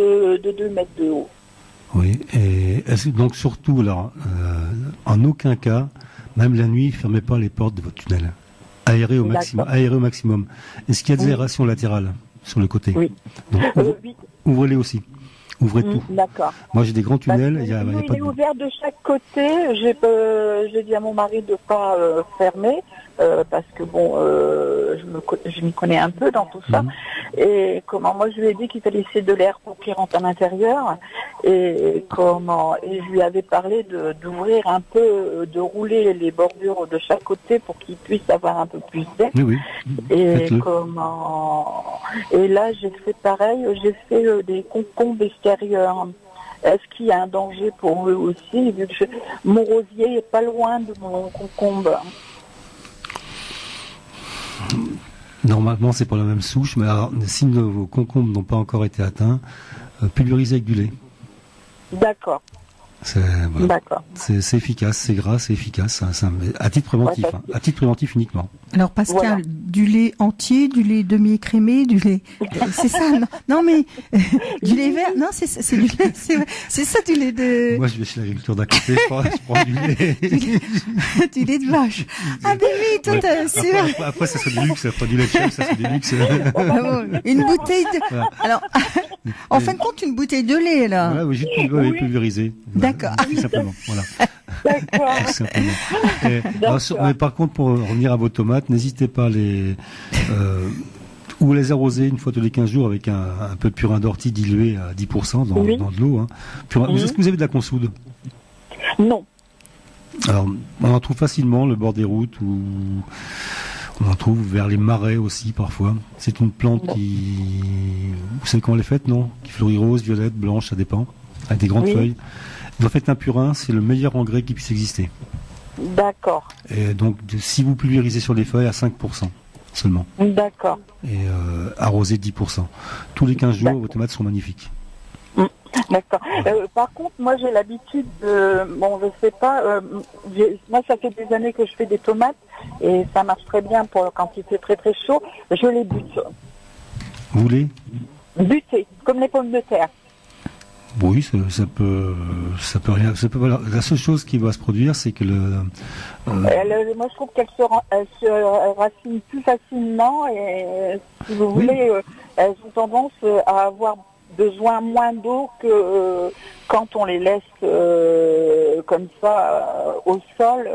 2 mètres de haut. Oui, et donc surtout là, en aucun cas, même la nuit, fermez pas les portes de votre tunnel. Aérez au maximum. Est-ce qu'il y a des aérations latérales sur le côté? Oui. Donc, ouvrez-les aussi. Ouvrez tout. D'accord. Moi, j'ai des grands tunnels. Il est ouvert de chaque côté. J'ai dit à mon mari de pas fermer parce que je m'y connais un peu dans tout ça. Et moi je lui ai dit qu'il fallait laisser de l'air pour qu'il rentre à l'intérieur. Et je lui avais parlé d'ouvrir un peu, de rouler les bordures de chaque côté pour qu'il puisse avoir un peu plus d'air. Oui. Et et là j'ai fait pareil. J'ai fait des concombres extérieurs. Est-ce qu'il y a un danger pour eux aussi, vu que mon rosier est pas loin de mon concombre? Normalement, c'est pas la même souche, mais alors, si vos concombres n'ont pas encore été atteints, pulvérisez avec du lait. D'accord. Voilà. D'accord. C'est efficace, c'est gras, c'est efficace, à titre préventif, à titre préventif uniquement. Alors Pascal, du lait entier, du lait demi-écrémé, du lait, c'est ça, non mais du lait vert, non c'est du lait, c'est ça du lait de. Moi je vais chez l'agriculture d'à côté, je prends du lait. Du lait de vache. Ah ben oui, toi t'as sûr. Après ça serait du luxe, après du lait de chèvre, ça serait du luxe. Une bouteille de. Voilà. Alors, en fin de compte, une bouteille de lait là. Voilà, oui, juste pulvérisé. D'accord. Tout simplement, voilà. D'accord. Tout simplement. Mais par contre, pour revenir à vos tomates, n'hésitez pas à les Ou les arroser une fois tous les 15 jours avec un peu de purin d'ortie dilué à 10% dans de l'eau. Hein. Est-ce que vous avez de la consoude? Non. Alors, on en trouve facilement le bord des routes ou on en trouve vers les marais aussi parfois. C'est une plante qui... Vous savez comment elle est faite, non? Qui fleurit rose, violette, blanche, ça dépend, avec des grandes feuilles. En fait, un purin, c'est le meilleur engrais qui puisse exister. D'accord. Et donc, si vous pulvérisez sur les feuilles à 5% seulement. D'accord. Et arroser 10%. Tous les 15 jours, vos tomates sont magnifiques. D'accord. Par contre, moi j'ai l'habitude de... Bon, je sais pas... moi, ça fait des années que je fais des tomates et ça marche très bien pour quand il fait très très chaud. Je les bute. Vous voulez Buter, comme les pommes de terre. Oui, ça peut rien. Voilà. La seule chose qui va se produire, c'est que moi, je trouve qu'elle se racine plus facilement et, si vous voulez, elles ont tendance à avoir besoin moins d'eau que quand on les laisse comme ça au sol.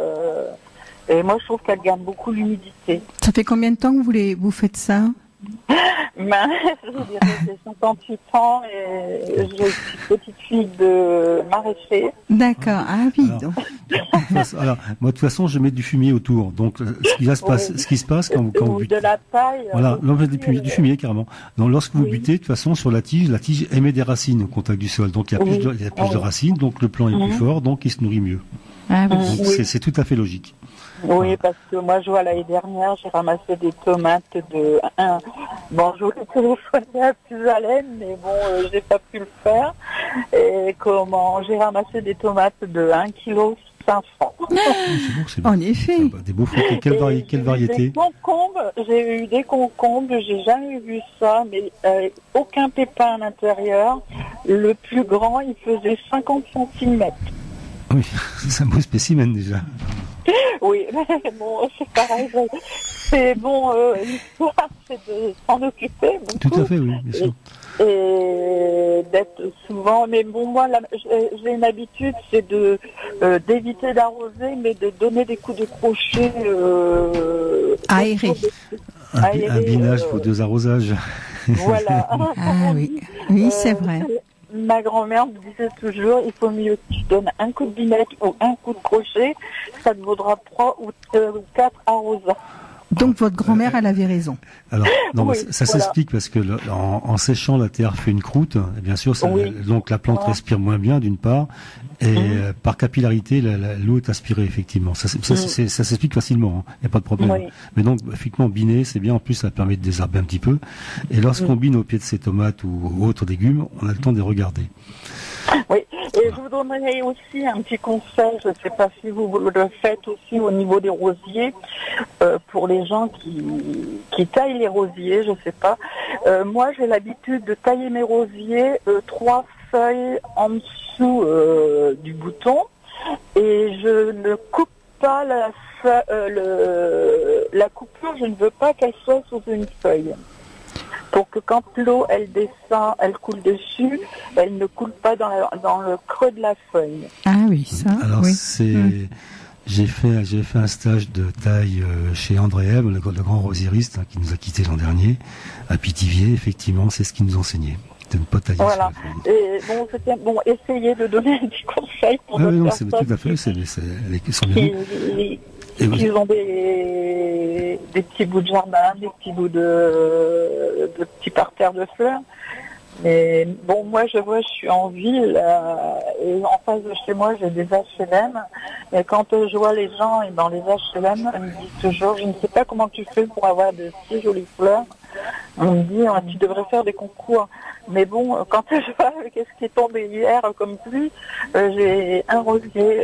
Et moi, je trouve qu'elles gardent beaucoup l'humidité. Ça fait combien de temps que vous faites ça? Ben, je dirais j'ai 58 ans et j'ai une petite fille de maraîcher. D'accord, ah oui. Alors, moi de toute façon je mets du fumier autour. Donc ce qui se passe quand vous butez, de la paille. Voilà, du fumier carrément. Donc lorsque vous butez, de toute façon sur la tige émet des racines au contact du sol. Donc il y a plus de racines, donc le plant est plus fort, donc il se nourrit mieux. Ah, oui. Donc c'est tout à fait logique. Oui, parce que moi, je vois l'année dernière, j'ai ramassé des tomates de 1. Bon, je voulais téléphoner à Puisalène, mais bon, j'ai pas pu le faire. Et j'ai ramassé des tomates de 1,5 kg. C'est beau. En effet. Des beaux fruits. Quelle variété? J'ai eu des concombres, j'ai jamais vu ça, mais aucun pépin à l'intérieur. Le plus grand, il faisait 50 cm. Oui, c'est un beau spécimen déjà. Oui, mais bon, c'est pareil. C'est bon, l'histoire, c'est de s'en occuper. Tout à fait, oui, bien sûr. Et d'être souvent. Mais bon, moi, j'ai une habitude, c'est d'éviter d'arroser, mais de donner des coups de crochet. Aéré. Un binage pour 2 arrosages. Voilà. Ah oui, c'est vrai. Ma grand-mère me disait toujours, il faut mieux que tu donnes un coup de binette ou un coup de crochet, ça te vaudra 3 ou 4 arrosages. Donc votre grand-mère, elle avait raison. Alors, non, ça s'explique parce que en séchant, la terre fait une croûte. Et bien sûr, donc la plante respire moins bien d'une part, et par capillarité, l'eau est aspirée effectivement. Ça s'explique facilement. Il n'y a pas de problème. Oui. Mais donc, effectivement, biner, c'est bien. En plus, ça permet de désherber un petit peu. Et lorsqu'on bine au pied de ces tomates ou autres légumes, on a le temps de les regarder. Oui, et je vous donnerai aussi un petit conseil, je ne sais pas si vous le faites aussi au niveau des rosiers, pour les gens qui taillent les rosiers, je ne sais pas. Moi, j'ai l'habitude de tailler mes rosiers 3 feuilles en dessous du bouton, et je ne coupe pas la coupure, je ne veux pas qu'elle soit sous une feuille. Pour que quand l'eau, elle descend, elle coule dessus, elle ne coule pas dans le creux de la feuille. Ah oui, ça. Alors j'ai fait un stage de taille chez André Hebb, le grand rosieriste qui nous a quittés l'an dernier, à Pithiviers. Effectivement, c'est ce qu'il nous enseignait, de ne pas tailler. Voilà. Et bon, essayez de donner un petit conseil pour non, c'est tout à fait. Ils sont bien. Ils ont des petits bouts de jardin, des petits bouts de petits parterres de fleurs. Mais bon, moi, je suis en ville et en face de chez moi, j'ai des HLM. Et quand je vois les gens dans les HLM, ils me disent toujours, je ne sais pas comment tu fais pour avoir de si jolies fleurs. On me dit, tu devrais faire des concours. Mais bon, quand je vois qu'est-ce qui est tombé hier comme pluie, j'ai un rosier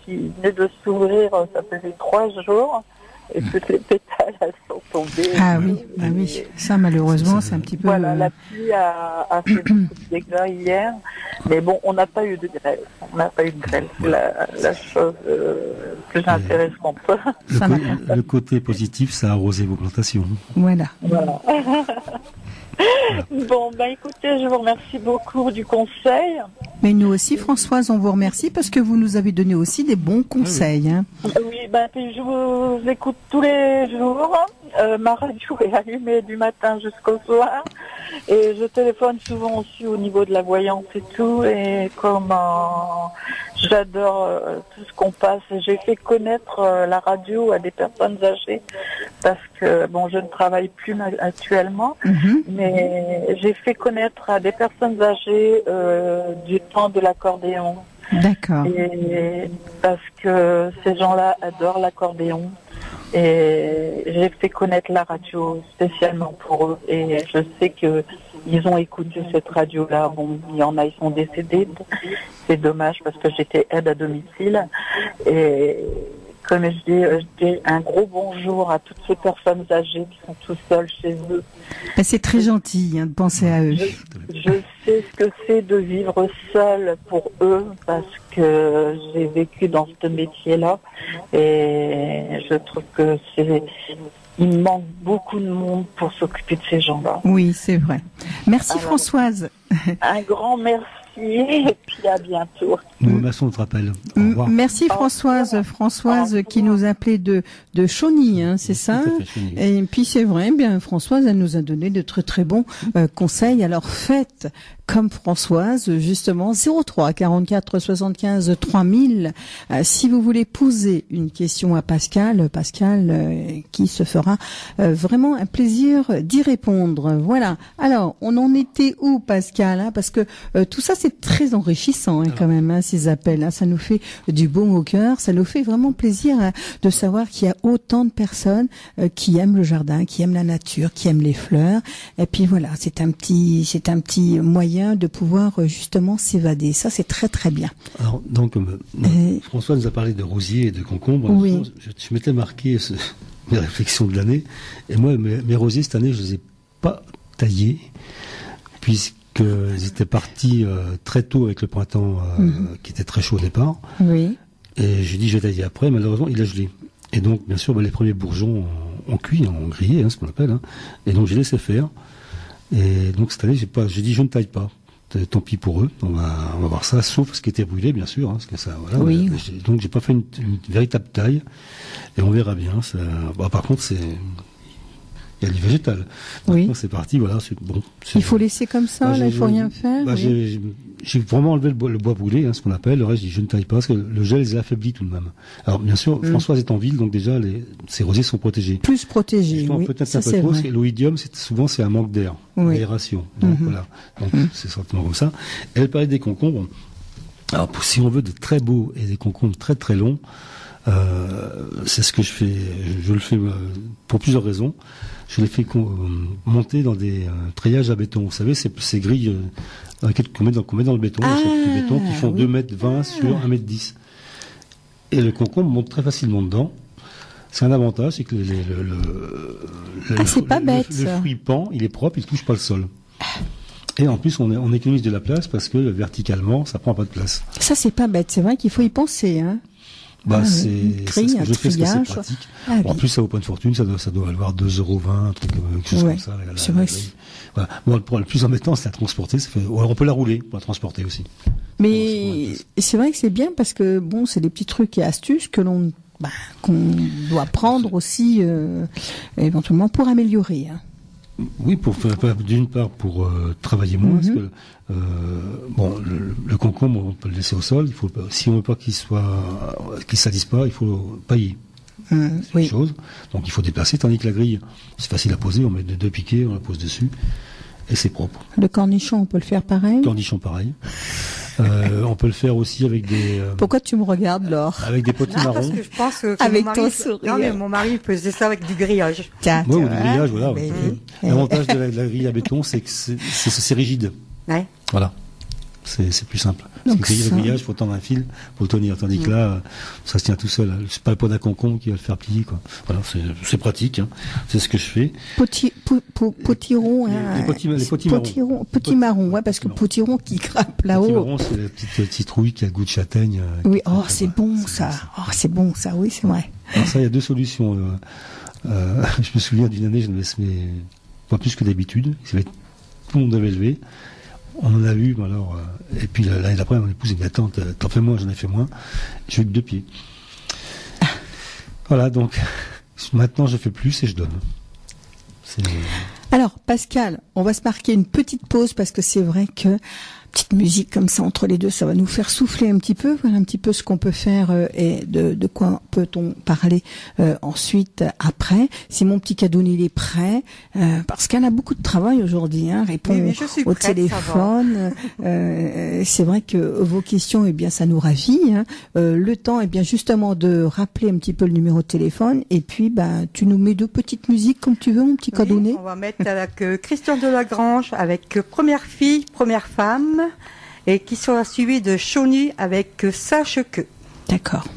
qui venait de s'ouvrir, ça faisait 3 jours. Et toutes les pétales, elles sont tombées. Ah oui, ça malheureusement, c'est un petit peu... Voilà, la pluie a fait beaucoup de dégâts hier, mais bon, on n'a pas eu de grêle. C'est la chose plus intéressante. Le côté positif, ça a arrosé vos plantations. Voilà. Bon, écoutez, je vous remercie beaucoup du conseil. Mais nous aussi, Françoise, on vous remercie parce que vous nous avez donné aussi des bons conseils. Hein. Oui, puis je vous écoute tous les jours. Ma radio est allumée du matin jusqu'au soir. Et je téléphone souvent aussi au niveau de la voyance et tout. Et comment j'adore tout ce qu'on passe. J'ai fait connaître la radio à des personnes âgées parce que, bon, je ne travaille plus actuellement. Mais j'ai fait connaître à des personnes âgées du temps de l'accordéon. D'accord. Et parce que ces gens-là adorent l'accordéon. Et j'ai fait connaître la radio spécialement pour eux. Et je sais que ils ont écouté cette radio-là. Bon, il y en a, ils sont décédés. C'est dommage parce que j'étais aide à domicile. Et comme je dis un gros bonjour à toutes ces personnes âgées qui sont tout seules chez eux. Ben, c'est très gentil de penser à eux. Je sais ce que c'est de vivre seul pour eux parce que j'ai vécu dans ce métier-là et je trouve que il manque beaucoup de monde pour s'occuper de ces gens-là. Oui, c'est vrai. Merci Françoise. Un grand merci et puis à bientôt. Nous remercions votre appel. Au revoir. Merci Françoise. Françoise qui nous appelait de Chauny, hein, c'est ça? Et puis c'est vrai, bien Françoise, elle nous a donné de très très bons conseils. Alors faites comme Françoise, justement, 03 44 75 3000. Si vous voulez poser une question à Pascal, qui se fera vraiment un plaisir d'y répondre. Voilà. Alors, on en était où, Pascal, hein, parce que tout ça, c'est très enrichissant quand même, hein, ces appels. Hein, ça nous fait du baume au cœur. Ça nous fait vraiment plaisir de savoir qu'il y a autant de personnes qui aiment le jardin, qui aiment la nature, qui aiment les fleurs. Et puis voilà, c'est un petit moyen de pouvoir justement s'évader. Ça, c'est très très bien. Alors, donc, François nous a parlé de rosiers et de concombres. Oui. Je m'étais marqué mes réflexions de l'année. Et moi, mes rosiers, cette année, je les ai pas taillés, puisqu'ils étaient partis très tôt avec le printemps, qui était très chaud au départ. Oui. Et j'ai dit, je vais tailler après. Malheureusement, il a gelé. Et donc, bien sûr, les premiers bourgeons ont cuit, ont grillé, hein, ce qu'on appelle. Hein. Et donc, j'ai laissé faire. Et donc, cette année, j'ai dit, je ne taille pas. Tant pis pour eux, on va voir ça, sauf ce qui était brûlé, bien sûr, hein, parce que ça, voilà. Oui. Donc, j'ai pas fait une véritable taille, et on verra bien. Ça, par contre, il y a du végétal. Oui. C'est parti, voilà, c'est bon. Il faut laisser comme ça, là, il faut rien faire. Oui. J'ai vraiment enlevé le bois brûlé, hein, ce qu'on appelle. Le reste, je ne taille pas, parce que le gel les affaiblit tout de même. Alors, bien sûr, Françoise est en ville, donc déjà, ces rosiers sont protégés. Plus protégés, oui. Peut-être un peu trop, parce que l'oïdium, souvent, c'est un manque d'air, l'aération. Donc, voilà. Donc, c'est simplement comme ça. Elle parlait des concombres. Alors, si on veut de très beaux et des concombres très très longs, c'est ce que je fais. Je le fais pour plusieurs raisons. Je les fais monter dans des treillages à béton. Vous savez, ces grilles qu'on met dans le béton, du béton qui font 2,20 m sur 1,10 m. Et le concombre monte très facilement dedans. C'est un avantage, c'est que c'est pas bête, le fruit pend, il est propre, il touche pas le sol. Et en plus, on économise de la place parce que verticalement, ça prend pas de place. Ça, c'est pas bête. C'est vrai qu'il faut y penser, hein. C'est ce que je fais, parce que c'est pratique. En plus, ça vaut pas de fortune, ça doit valoir 2,20 €, un truc, quelque chose comme ça. C'est vrai. Voilà. Bon, le plus embêtant, c'est la transporter. Alors, on peut la rouler pour la transporter aussi. Mais c'est vrai que c'est bien parce que bon, c'est des petits trucs et astuces que qu'on doit prendre aussi éventuellement pour améliorer. Hein. Oui, d'une part pour travailler moins, parce que le concombre, on peut le laisser au sol. Si on veut pas qu'il salisse pas, il faut pailler. C'est une chose. Donc il faut déplacer, tandis que la grille, c'est facile à poser. On met deux piquets, on la pose dessus, et c'est propre. Le cornichon, on peut le faire pareil. Cornichon, pareil. On peut le faire aussi avec des... Pourquoi tu me regardes, Laure? Avec des potimarrons. Parce que je pense que avec ton sourire. Non, mais mon mari faisait ça avec du grillage. Oui, ou du grillage, voilà. L'avantage de la grille à béton, c'est que c'est rigide. Ouais. Voilà. C'est plus simple. Donc parce que le grillage, il faut tendre un fil pour le tenir. Tandis que là, ça se tient tout seul. C'est pas le pot d'un concombre qui va le faire plier, quoi. Voilà, c'est pratique, hein. C'est ce que je fais. Potiron, hein. Les potimarrons. Potimarron, ouais, parce que potiron qui grimpe là-haut. Potimarron, c'est la petite citrouille qui a le goût de châtaigne. Oui, c'est bon, ça. Oh, c'est bon, ça, oui, c'est vrai. Alors ça, il y a deux solutions. Je me souviens d'une année, je ne laissais pas plus que d'habitude. Tout le monde avait levé. on en a eu, alors, et puis l'année d'après, mon épouse dit, attends, t'en fais moins, j'en ai fait moins. J'ai eu que 2 pieds. Voilà, donc, maintenant, je fais plus et je donne. Alors, Pascal, on va se marquer une petite pause parce que c'est vrai que petite musique comme ça entre les deux, ça va nous faire souffler un petit peu, voilà un petit peu ce qu'on peut faire et de quoi peut-on parler ensuite, après. Si mon petit cadeau il est prêt, parce qu'elle a beaucoup de travail aujourd'hui, hein, répond oui, au téléphone. C'est vrai que vos questions, eh bien, ça nous ravit. Hein. Le temps, eh bien, justement, de rappeler un petit peu le numéro de téléphone, et puis, tu nous mets 2 petites musiques comme tu veux, mon petit cadonné. On va mettre avec Christian Delagrange, avec Première fille, première femme. Et qui sera suivi de Chauny avec Sache que. D'accord.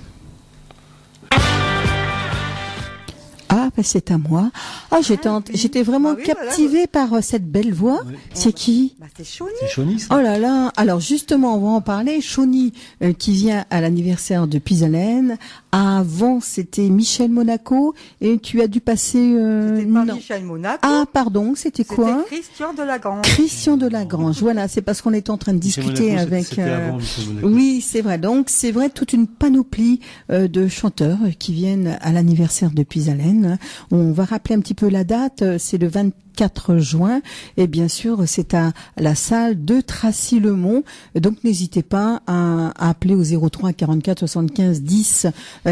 Ah, c'est à moi. Ah, j'étais vraiment captivée par cette belle voix. Oui. C'est qui? C'est Chauny. C'est Chauny, ça. Oh là là. Alors, justement, on va en parler. Chauny, qui vient à l'anniversaire de Pisalène. Avant, c'était Michel Monaco. Et tu as dû passer... C'était pas Michel Monaco. Ah, pardon, c'était quoi? C'était Christian Delagrange. Christian Delagrange. Voilà, c'est parce qu'on est en train de discuter Monaco, avec... C'était avant Michel Monaco. Oui, c'est vrai. Donc, c'est vrai, toute une panoplie de chanteurs qui viennent à l'anniversaire de Pisalène. On va rappeler un petit peu la date. C'est le 24 juin. Et bien sûr, c'est à la salle de Tracy-le-Mont. Donc, n'hésitez pas à appeler au 03 44 75 10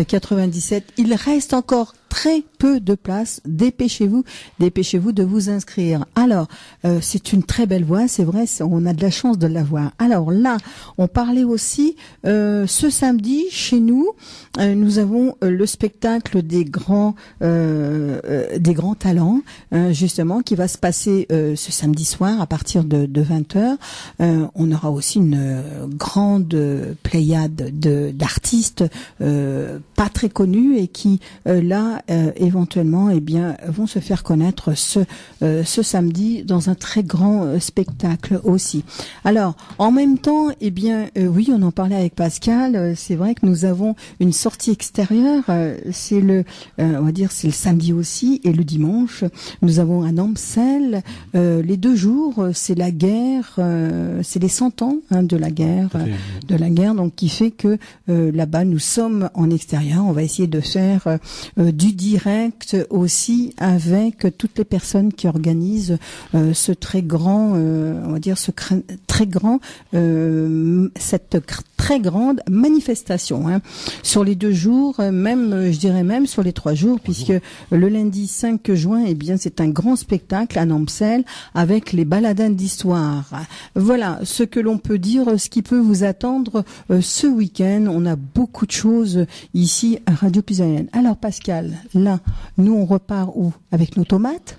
97. Il reste encore très peu de place. Dépêchez-vous de vous inscrire. Alors, c'est une très belle voix, c'est vrai, on a de la chance de l'avoir. Alors là, on parlait aussi, ce samedi, chez nous, nous avons le spectacle des grands talents, justement, qui va se passer ce samedi soir à partir de 20h. On aura aussi une grande pléiade d'artistes pas très connus et qui, là, éventuellement, eh bien, vont se faire connaître ce samedi dans un très grand spectacle aussi. Alors, en même temps, eh bien, oui, on en parlait avec Pascal. C'est vrai que nous avons une sortie extérieure. C'est on va dire, c'est le samedi aussi et le dimanche. Nous avons un Ampsel. Les 2 jours, c'est la guerre. C'est les 100 ans de la guerre, donc qui fait que là-bas, nous sommes en extérieur. On va essayer de faire du direct aussi avec toutes les personnes qui organisent ce très grand, on va dire cette très grande manifestation. Hein. Sur les 2 jours, même, je dirais même sur les 3 jours, puisque le lundi 5 juin, eh bien, c'est un grand spectacle à Nampsel avec les baladins d'histoire. Voilà ce que l'on peut dire, ce qui peut vous attendre ce week-end. On a beaucoup de choses ici à Radio Pisalène. Alors Pascal, là, nous on repart où? Avec nos tomates?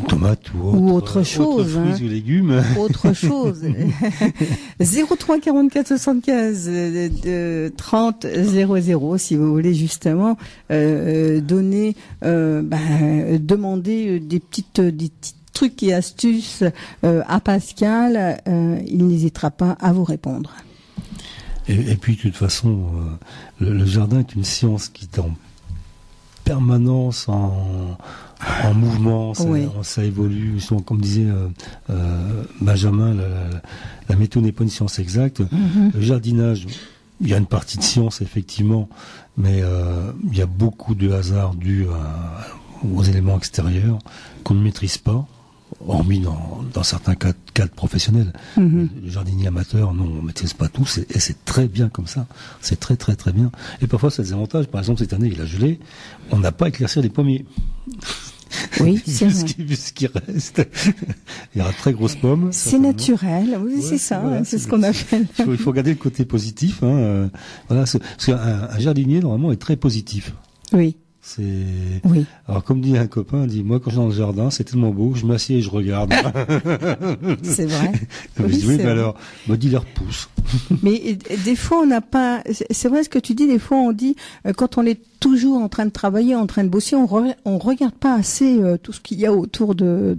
Tomates ou autre chose, autre fruits ou légumes. Autre chose. 03 44 75 30 00 si vous voulez justement demander des petits trucs et astuces à Pascal. Il n'hésitera pas à vous répondre. Et puis de toute façon, le jardin est une science qui est en permanence en mouvement, ça évolue. Comme disait Benjamin, la météo n'est pas une science exacte. Le jardinage, il y a une partie de science effectivement, mais il y a beaucoup de hasard dû aux éléments extérieurs qu'on ne maîtrise pas, hormis dans certains cadres professionnels. Le jardinier amateur, non, on ne maîtrise pas tout, et c'est très bien comme ça. C'est très très très bien. Et parfois ça a des avantages. Par exemple, cette année, il a gelé, on n'a pas éclairci les pommiers. Oui, c'est vrai. Vu ce qui reste, il y aura de très grosses pommes. C'est naturel, oui, c'est ça, voilà, c'est ce qu'on appelle. Il faut regarder le côté positif. Voilà, parce qu'un jardinier, normalement, est très positif. Oui. Oui. Alors, comme dit un copain, moi, quand je suis dans le jardin, c'est tellement beau, je m'assieds et je regarde. C'est vrai. Mais alors, dis leur pouce. Mais des fois, on n'a pas, c'est vrai ce que tu dis, des fois, on dit, quand on est toujours en train de travailler, en train de bosser, on regarde pas assez tout ce qu'il y a autour on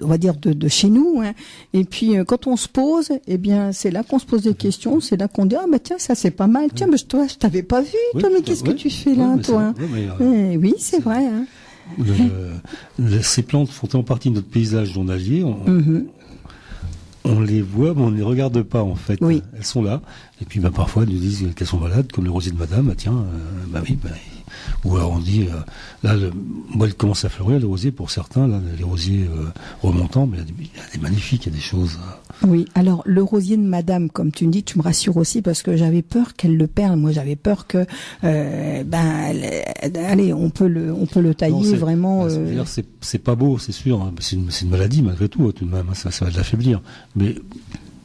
va dire de chez nous. Hein. Et puis quand on se pose, eh bien c'est là qu'on se pose des questions, c'est là qu'on dit tiens ça c'est pas mal, tiens mais toi je t'avais pas vu, toi mais qu'est-ce que tu fais là toi? Oui c'est vrai. Hein. Ces plantes font en partie de notre paysage journalier. On les voit, mais on ne les regarde pas, en fait. Oui. Elles sont là. Et puis, parfois, elles nous disent qu'elles sont malades, comme le rosier de madame. Ah, tiens, oui, ou alors on dit, là, moi, elle commence à fleurir, le rosier, pour certains, là, les rosiers remontants, mais il y a des magnifiques, il y a des choses. Oui, alors le rosier de madame, comme tu me dis, tu me rassures aussi, parce que j'avais peur qu'elle le perde. Moi, j'avais peur que, allez, on peut le tailler non, vraiment. C'est pas beau, c'est sûr. Hein. C'est une maladie, malgré tout, tout de même. Hein, ça va l'affaiblir. Mais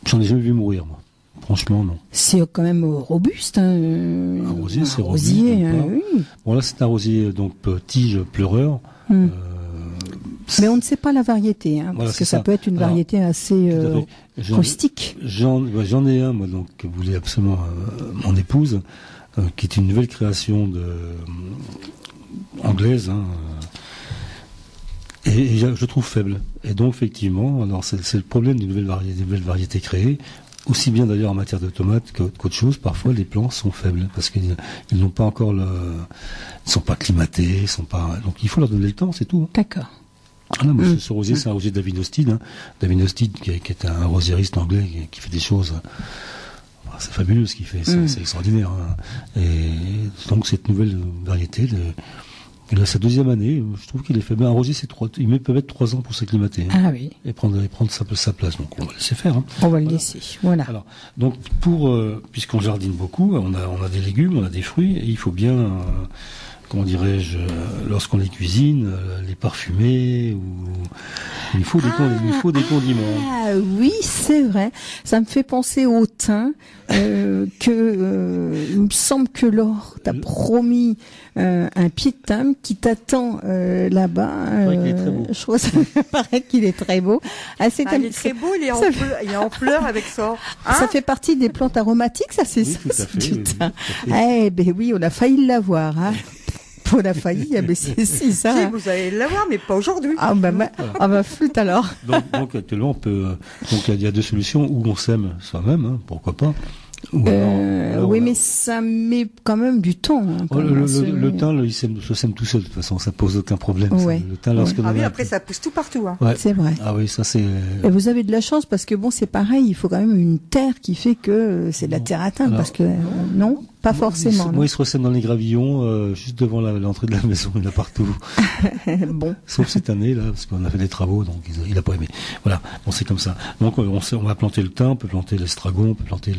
j'en ai jamais vu mourir, moi. Franchement, non. C'est quand même robuste. Hein. Un rosier, c'est robuste. Oui. Bon, là, c'est un rosier, donc, tige pleureur. Mais on ne sait pas la variété, hein, voilà, parce que ça peut être une variété assez rustique. J'en ai un, moi, donc, que voulait absolument mon épouse, qui est une nouvelle création anglaise, hein, et je trouve faible. Et donc, effectivement, alors c'est le problème des nouvelles variétés créées. Aussi bien d'ailleurs en matière de tomates qu'autre chose, parfois les plants sont faibles parce qu'ils n'ont pas encore ils sont pas climatés, donc il faut leur donner le temps, c'est tout. D'accord. Ah non, ce rosier, c'est un rosier de David Ostide, hein. David Ostide qui est un rosieriste anglais qui fait des choses, c'est fabuleux ce qu'il fait, c'est extraordinaire. Hein. Et donc cette nouvelle variété, il a sa deuxième année, je trouve qu'il est fait. Mais un rosier, il peut mettre 3 ans pour s'acclimater. Hein, ah oui. Et prendre sa place. Donc on va laisser faire. Hein. On va le laisser. Voilà. Alors, donc puisqu'on jardine beaucoup, on a des légumes, on a des fruits, et il faut bien, comment dirais-je, lorsqu'on les cuisine, les parfumer, il faut des condiments. Ah oui, c'est vrai. Ça me fait penser au thym, il me semble que Laure t'a promis un pied de thym qui t'attend là-bas. Je crois ça paraît qu'il est très beau. Il est très beau, il est en fleurs avec ça. Hein, ça fait partie des plantes aromatiques, ça, c'est ça. Tout à fait, oui, Eh ben oui, on a failli l'avoir, hein. On a failli, mais c'est ça. Si, vous allez l'avoir, mais pas aujourd'hui. Flûte alors. Donc actuellement, il y a 2 solutions, où on sème soi-même, hein, pourquoi pas. Alors, mais ça met quand même du temps. Hein, le thym, il se sème tout seul, de toute façon, ça pose aucun problème. Ouais. Le thym, après ça pousse tout partout. Hein. Ouais. C'est vrai. Ah oui, ça c'est. Et vous avez de la chance parce que c'est pareil, il faut quand même une terre qui fait que c'est de la terre à thym, parce que non, pas forcément. Moi, il se ressème dans les gravillons, juste devant l'entrée de la maison, il y en a partout. Bon. Sauf cette année là, parce qu'on a fait des travaux, donc il a pas aimé. Voilà, bon c'est comme ça. Donc on va planter le thym, on peut planter l'estragon, on peut planter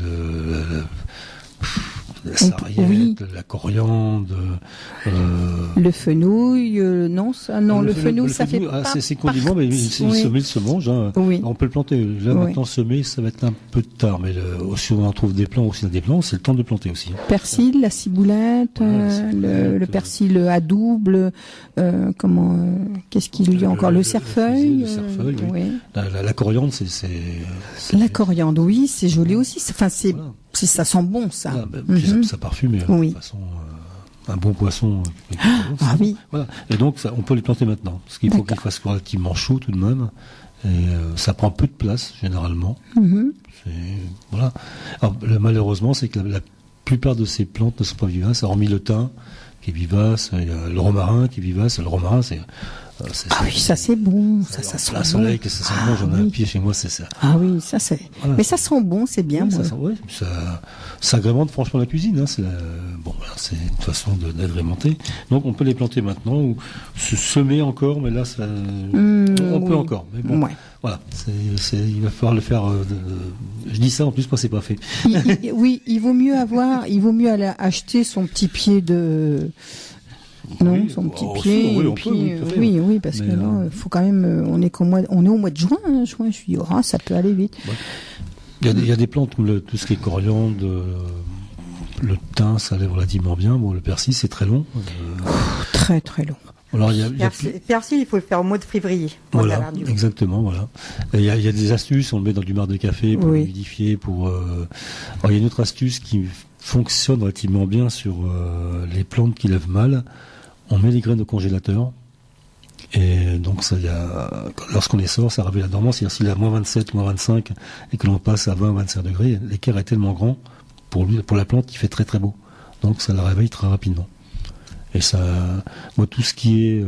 la sarriette, la coriandre, le fenouil, le fenouil, ça fait pas. C'est condiment, mais il se mange. Hein. Oui. On peut le planter. Là maintenant semer, ça va être un peu tard, mais si on en trouve des plants aussi, c'est le temps de planter aussi. Persil, la ciboulette, le persil à double, qu'est-ce qu'il y a encore, le cerfeuil. Le cerfeuil, oui. La coriandre, c'est. La coriandre, oui, c'est joli aussi. Enfin, ça sent bon, ça. Ça parfume, de toute façon, un bon poisson. Oui. Voilà. Et donc, on peut les planter maintenant. Parce qu'il faut qu'il fasse relativement chaud tout de même. Et ça prend peu de place, généralement. Voilà. Alors, malheureusement, c'est que la plupart de ces plantes ne sont pas vivaces, hormis le thym, qui est vivace, le romarin qui est vivace. Le romarin, ça c'est bon, ça sent bon. Soleil, que ça sent bon, j'en ai un pied chez moi, c'est ça. Ah oui, ça c'est. Voilà. Mais ça sent bon, c'est bien. Oui, ça agrémente franchement la cuisine. Hein, c'est une façon d'agrémenter. Donc on peut les planter maintenant ou se semer encore, mais là on peut encore. Mais bon, voilà, il va falloir le faire. Je dis ça en plus, moi c'est pas fait. Il vaut mieux aller acheter son petit pied de. Non, son petit pied. Oui, parce que là, faut quand même. On est au mois de juin. Je suis. Ça peut aller vite. Il y a des plantes comme tout ce qui est coriandre, le thym, ça allait relativement bien. Bon, le persil, c'est très long. Très très long. Alors, persil, il faut le faire au mois de février. Voilà, exactement, voilà. Il y a des astuces, on le met dans du marc de café pour l'humidifier, Alors, il y a une autre astuce qui fonctionne relativement bien sur les plantes qui lèvent mal. On met les graines au congélateur. Et donc, lorsqu'on les sort, ça réveille la dormance. C'est-à-dire, s'il est à moins 27, moins 25, et que l'on passe à 20, 25 degrés, l'écart est tellement grand, pour la plante, il fait très très beau. Donc, ça la réveille très rapidement. Et moi, tout ce qui est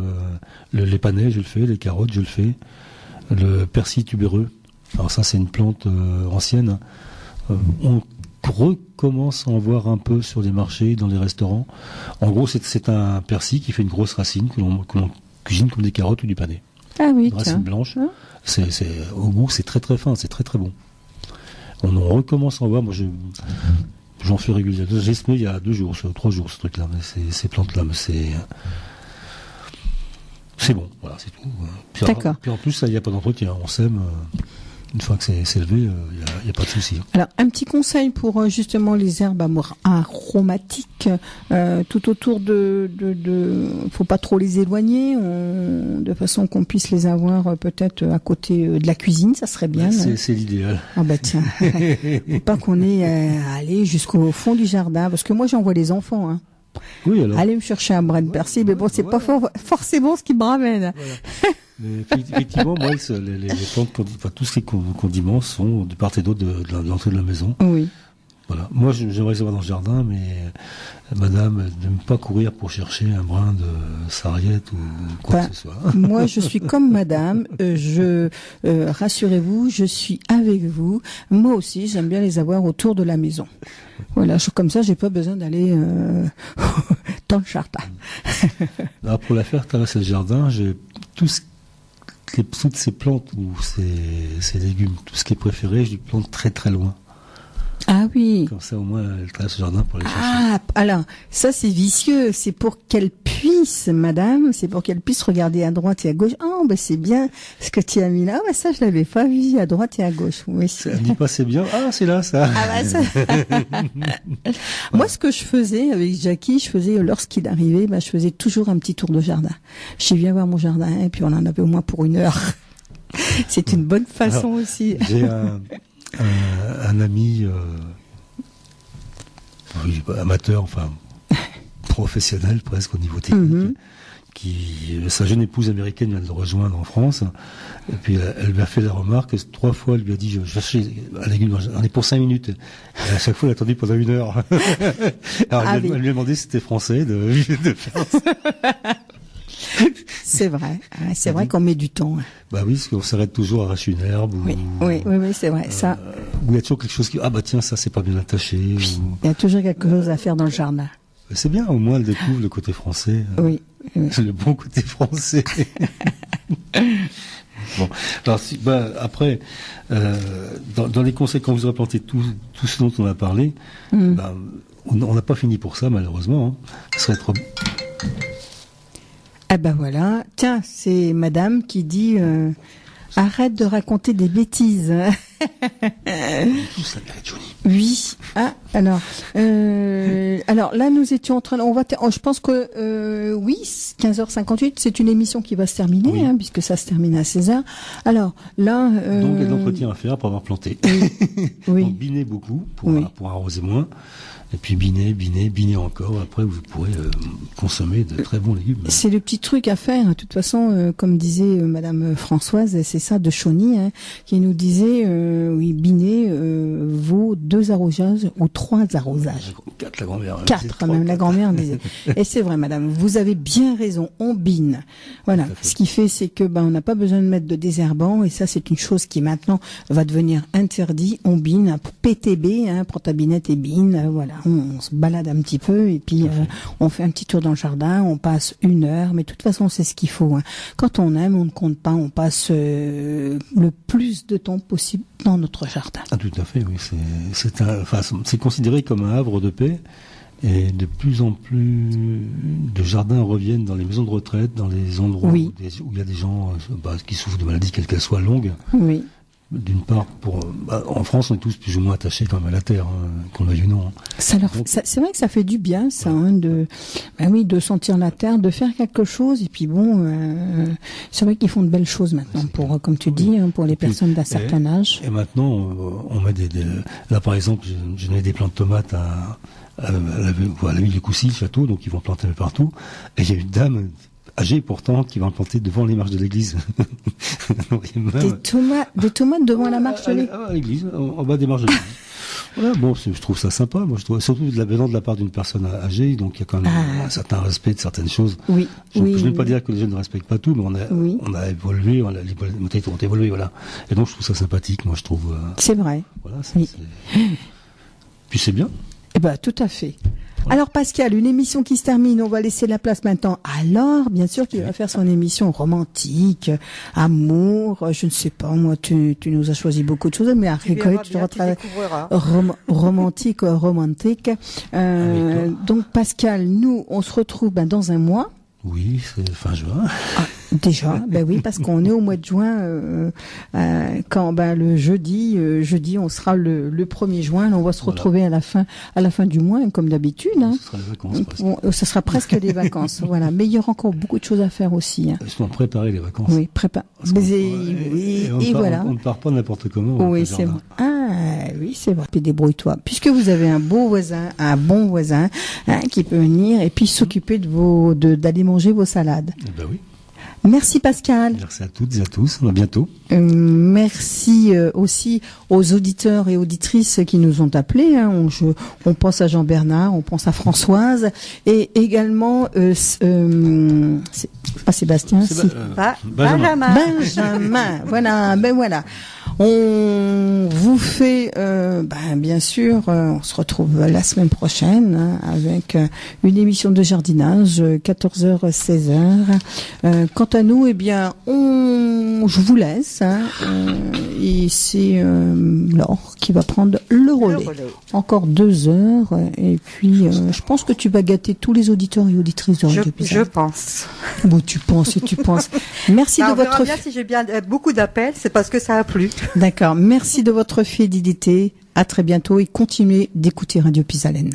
les panais, je le fais, les carottes, je le fais, le persil tubéreux, Alors ça, c'est une plante ancienne. On recommence à en voir un peu sur les marchés, dans les restaurants. En gros, c'est un persil qui fait une grosse racine que l'on cuisine comme des carottes ou du panais. Ah oui, une racine blanche. Au goût, c'est très très fin, c'est très très bon. On en recommence à en voir. Moi, j'en fais régulièrement. J'ai semé il y a 2 jours, 3 jours, ce truc-là. Mais ces plantes-là, mais c'est bon. Voilà, c'est tout. D'accord. Puis en plus, il n'y a pas d'entretien. On sème. Une fois que c'est élevé, il n'y a pas de souci. Alors, un petit conseil pour justement les herbes aromatiques, tout autour faut pas trop les éloigner, de façon qu'on puisse les avoir peut-être à côté de la cuisine, ça serait bien. C'est l'idéal. Ah bah tiens, faut pas qu'on ait à aller jusqu'au fond du jardin, parce que moi j'envoie les enfants. Hein. Oui, alors. Allez me chercher un brin de persil, mais bon, c'est pas forcément ce qui me ramène. Voilà. Mais effectivement, moi, les plantes, tout ce qui est condiments sont de part et d'autre de l'entrée de la maison. Oui. Voilà. Moi, j'aimerais les avoir dans le jardin, mais madame n'aime pas courir pour chercher un brin de sarriette ou quoi que ce soit. Moi, je suis comme madame. Rassurez-vous, je suis avec vous. Moi aussi, j'aime bien les avoir autour de la maison. Voilà, comme ça, j'ai pas besoin d'aller dans le jardin. Alors, pour la faire traverser le jardin, j'ai toutes ces plantes ou ces légumes, tout ce qui est préféré, je les plante très très loin. Ah oui. Comme ça, au moins, elle traverse le jardin pour les chercher. Ah, alors, ça c'est vicieux. C'est pour qu'elle puisse, madame, regarder à droite et à gauche. Oh, ben c'est bien ce que tu as mis là. Ben ça, je l'avais pas vu à droite et à gauche. Oui. Elle dit pas c'est bien. Ah, c'est là, ça. Ah, bah, ça. Moi, ce que je faisais avec Jackie, lorsqu'il arrivait, je faisais toujours un petit tour de jardin. Je viens voir mon jardin et puis on en avait au moins pour 1 heure. C'est une bonne façon aussi. J'ai un ami amateur, enfin professionnel presque au niveau technique, qui sa jeune épouse américaine vient de le rejoindre en France, et puis elle lui a fait la remarque, 3 fois elle lui a dit je cherchais un légume, on est pour 5 minutes, et à chaque fois elle a attendu pendant 1 heure. Alors elle lui a demandé si c'était français de faire ça. C'est vrai, vrai qu'on met du temps. Bah oui, parce qu'on s'arrête toujours à arracher une herbe. Oui, c'est vrai. Ça. Ou il y a toujours quelque chose qui, tiens, ça c'est pas bien attaché. Oui, il y a toujours quelque chose à faire dans le jardin. C'est bien, au moins elle découvre le côté français. Oui. Le bon côté français. Bon, alors après, dans les conseils, quand vous aurez planté tout ce dont on a parlé, on n'a pas fini pour ça malheureusement. Hein. Ce serait trop. Ah ben voilà, tiens, c'est madame qui dit arrête de raconter des bêtises. Tout ça mérite Johnny. Oui. Ah, alors là nous étions en train, je pense que oui, 15h58, c'est une émission qui va se terminer, oui. Puisque ça se termine à 16h. Alors là, donc il y a de l'entretien à faire pour avoir planté. Oui. Donc biner beaucoup pour arroser moins. Et puis biner encore. Après, vous pourrez consommer de très bons légumes. C'est le petit truc à faire. De toute façon, comme disait Madame Françoise, c'est ça de Chauny, qui nous disait, biner vaut 2 arrosages ou 3 arrosages. 4, la grand-mère. 4, même la grand-mère disait. Et c'est vrai, Madame, vous avez bien raison. On bine. Voilà. Ce qui fait, c'est que on n'a pas besoin de mettre de désherbant. Et ça, c'est une chose qui maintenant va devenir interdit. On bine. PTB, prends ta binette et bine. Voilà. On se balade un petit peu et puis on fait un petit tour dans le jardin, on passe 1 heure, mais de toute façon c'est ce qu'il faut. Quand on aime, on ne compte pas, on passe le plus de temps possible dans notre jardin. Ah tout à fait, oui. C'est considéré comme un havre de paix et de plus en plus de jardins reviennent dans les maisons de retraite, dans les endroits où il y a des gens qui souffrent de maladies quelles qu'elles soient longues. Oui. D'une part, en France, on est tous plus ou moins attachés quand même à la terre, qu'on le veuille ou non. C'est vrai que ça fait du bien, ça, de sentir la terre, de faire quelque chose. Et puis c'est vrai qu'ils font de belles choses maintenant, comme tu dis, pour les personnes d'un certain âge. Et maintenant, on met là, par exemple, j'ai donné des plants de tomates à la ville de Coucy, le château, donc ils vont planter partout. Et il y a une dame âgée pourtant qui va planter devant les marches de l'église. Des tomates devant la marche de l'église. À l'église, en bas des marches de l'église. Voilà, bon, je trouve ça sympa. Moi, je trouve surtout venant de la part d'une personne âgée, donc il y a quand même un certain respect de certaines choses. Oui. Je ne veux pas dire que les jeunes ne respectent pas tout, mais on a évolué, les mentalités ont évolué, voilà. Et donc je trouve ça sympathique. Moi, je trouve. C'est vrai. Voilà. Oui. Puis c'est bien. Eh ben, tout à fait. Alors Pascal, une émission qui se termine, on va laisser la place maintenant. Alors, bien sûr, tu vas faire son émission romantique, amour, je ne sais pas, moi, tu nous as choisi beaucoup de choses, mais à rigoler, tu romantique. Donc Pascal, nous, on se retrouve dans un mois. Oui, c'est fin juin. Ah, déjà, ben oui, parce qu'on est au mois de juin. Quand le jeudi, on sera le 1er juin. Là, on va se retrouver à la fin du mois, comme d'habitude. Hein. Ce sera les vacances. Presque. Ce sera presque les vacances. Voilà, mais il y aura encore beaucoup de choses à faire aussi. Hein. Ils sont préparer les vacances. Oui, et voilà. On ne part pas n'importe comment. Oui, c'est vrai. Oui, c'est vrai. Puis débrouille-toi, puisque vous avez un bon voisin, qui peut venir et puis s'occuper d'aller manger vos salades. Eh ben oui. Merci Pascal. Merci à toutes et à tous. À bientôt. Merci aussi aux auditeurs et auditrices qui nous ont appelés. Hein. On pense à Jean-Bernard, on pense à Françoise et également pas Sébastien, Benjamin. Voilà. On vous fait, bien sûr, on se retrouve la semaine prochaine avec une émission de jardinage, 14h-16h. Quant à nous, je vous laisse. Et c'est Laure qui va prendre le relais. Encore 2 heures. Et puis, je pense que tu vas gâter tous les auditeurs et auditrices de Radio Pisa. Je pense. Bon, tu penses. Merci de votre... On verra bien si j'ai bien beaucoup d'appels, c'est parce que ça a plu. D'accord. Merci de votre fidélité. À très bientôt et continuez d'écouter Radio Pisalène.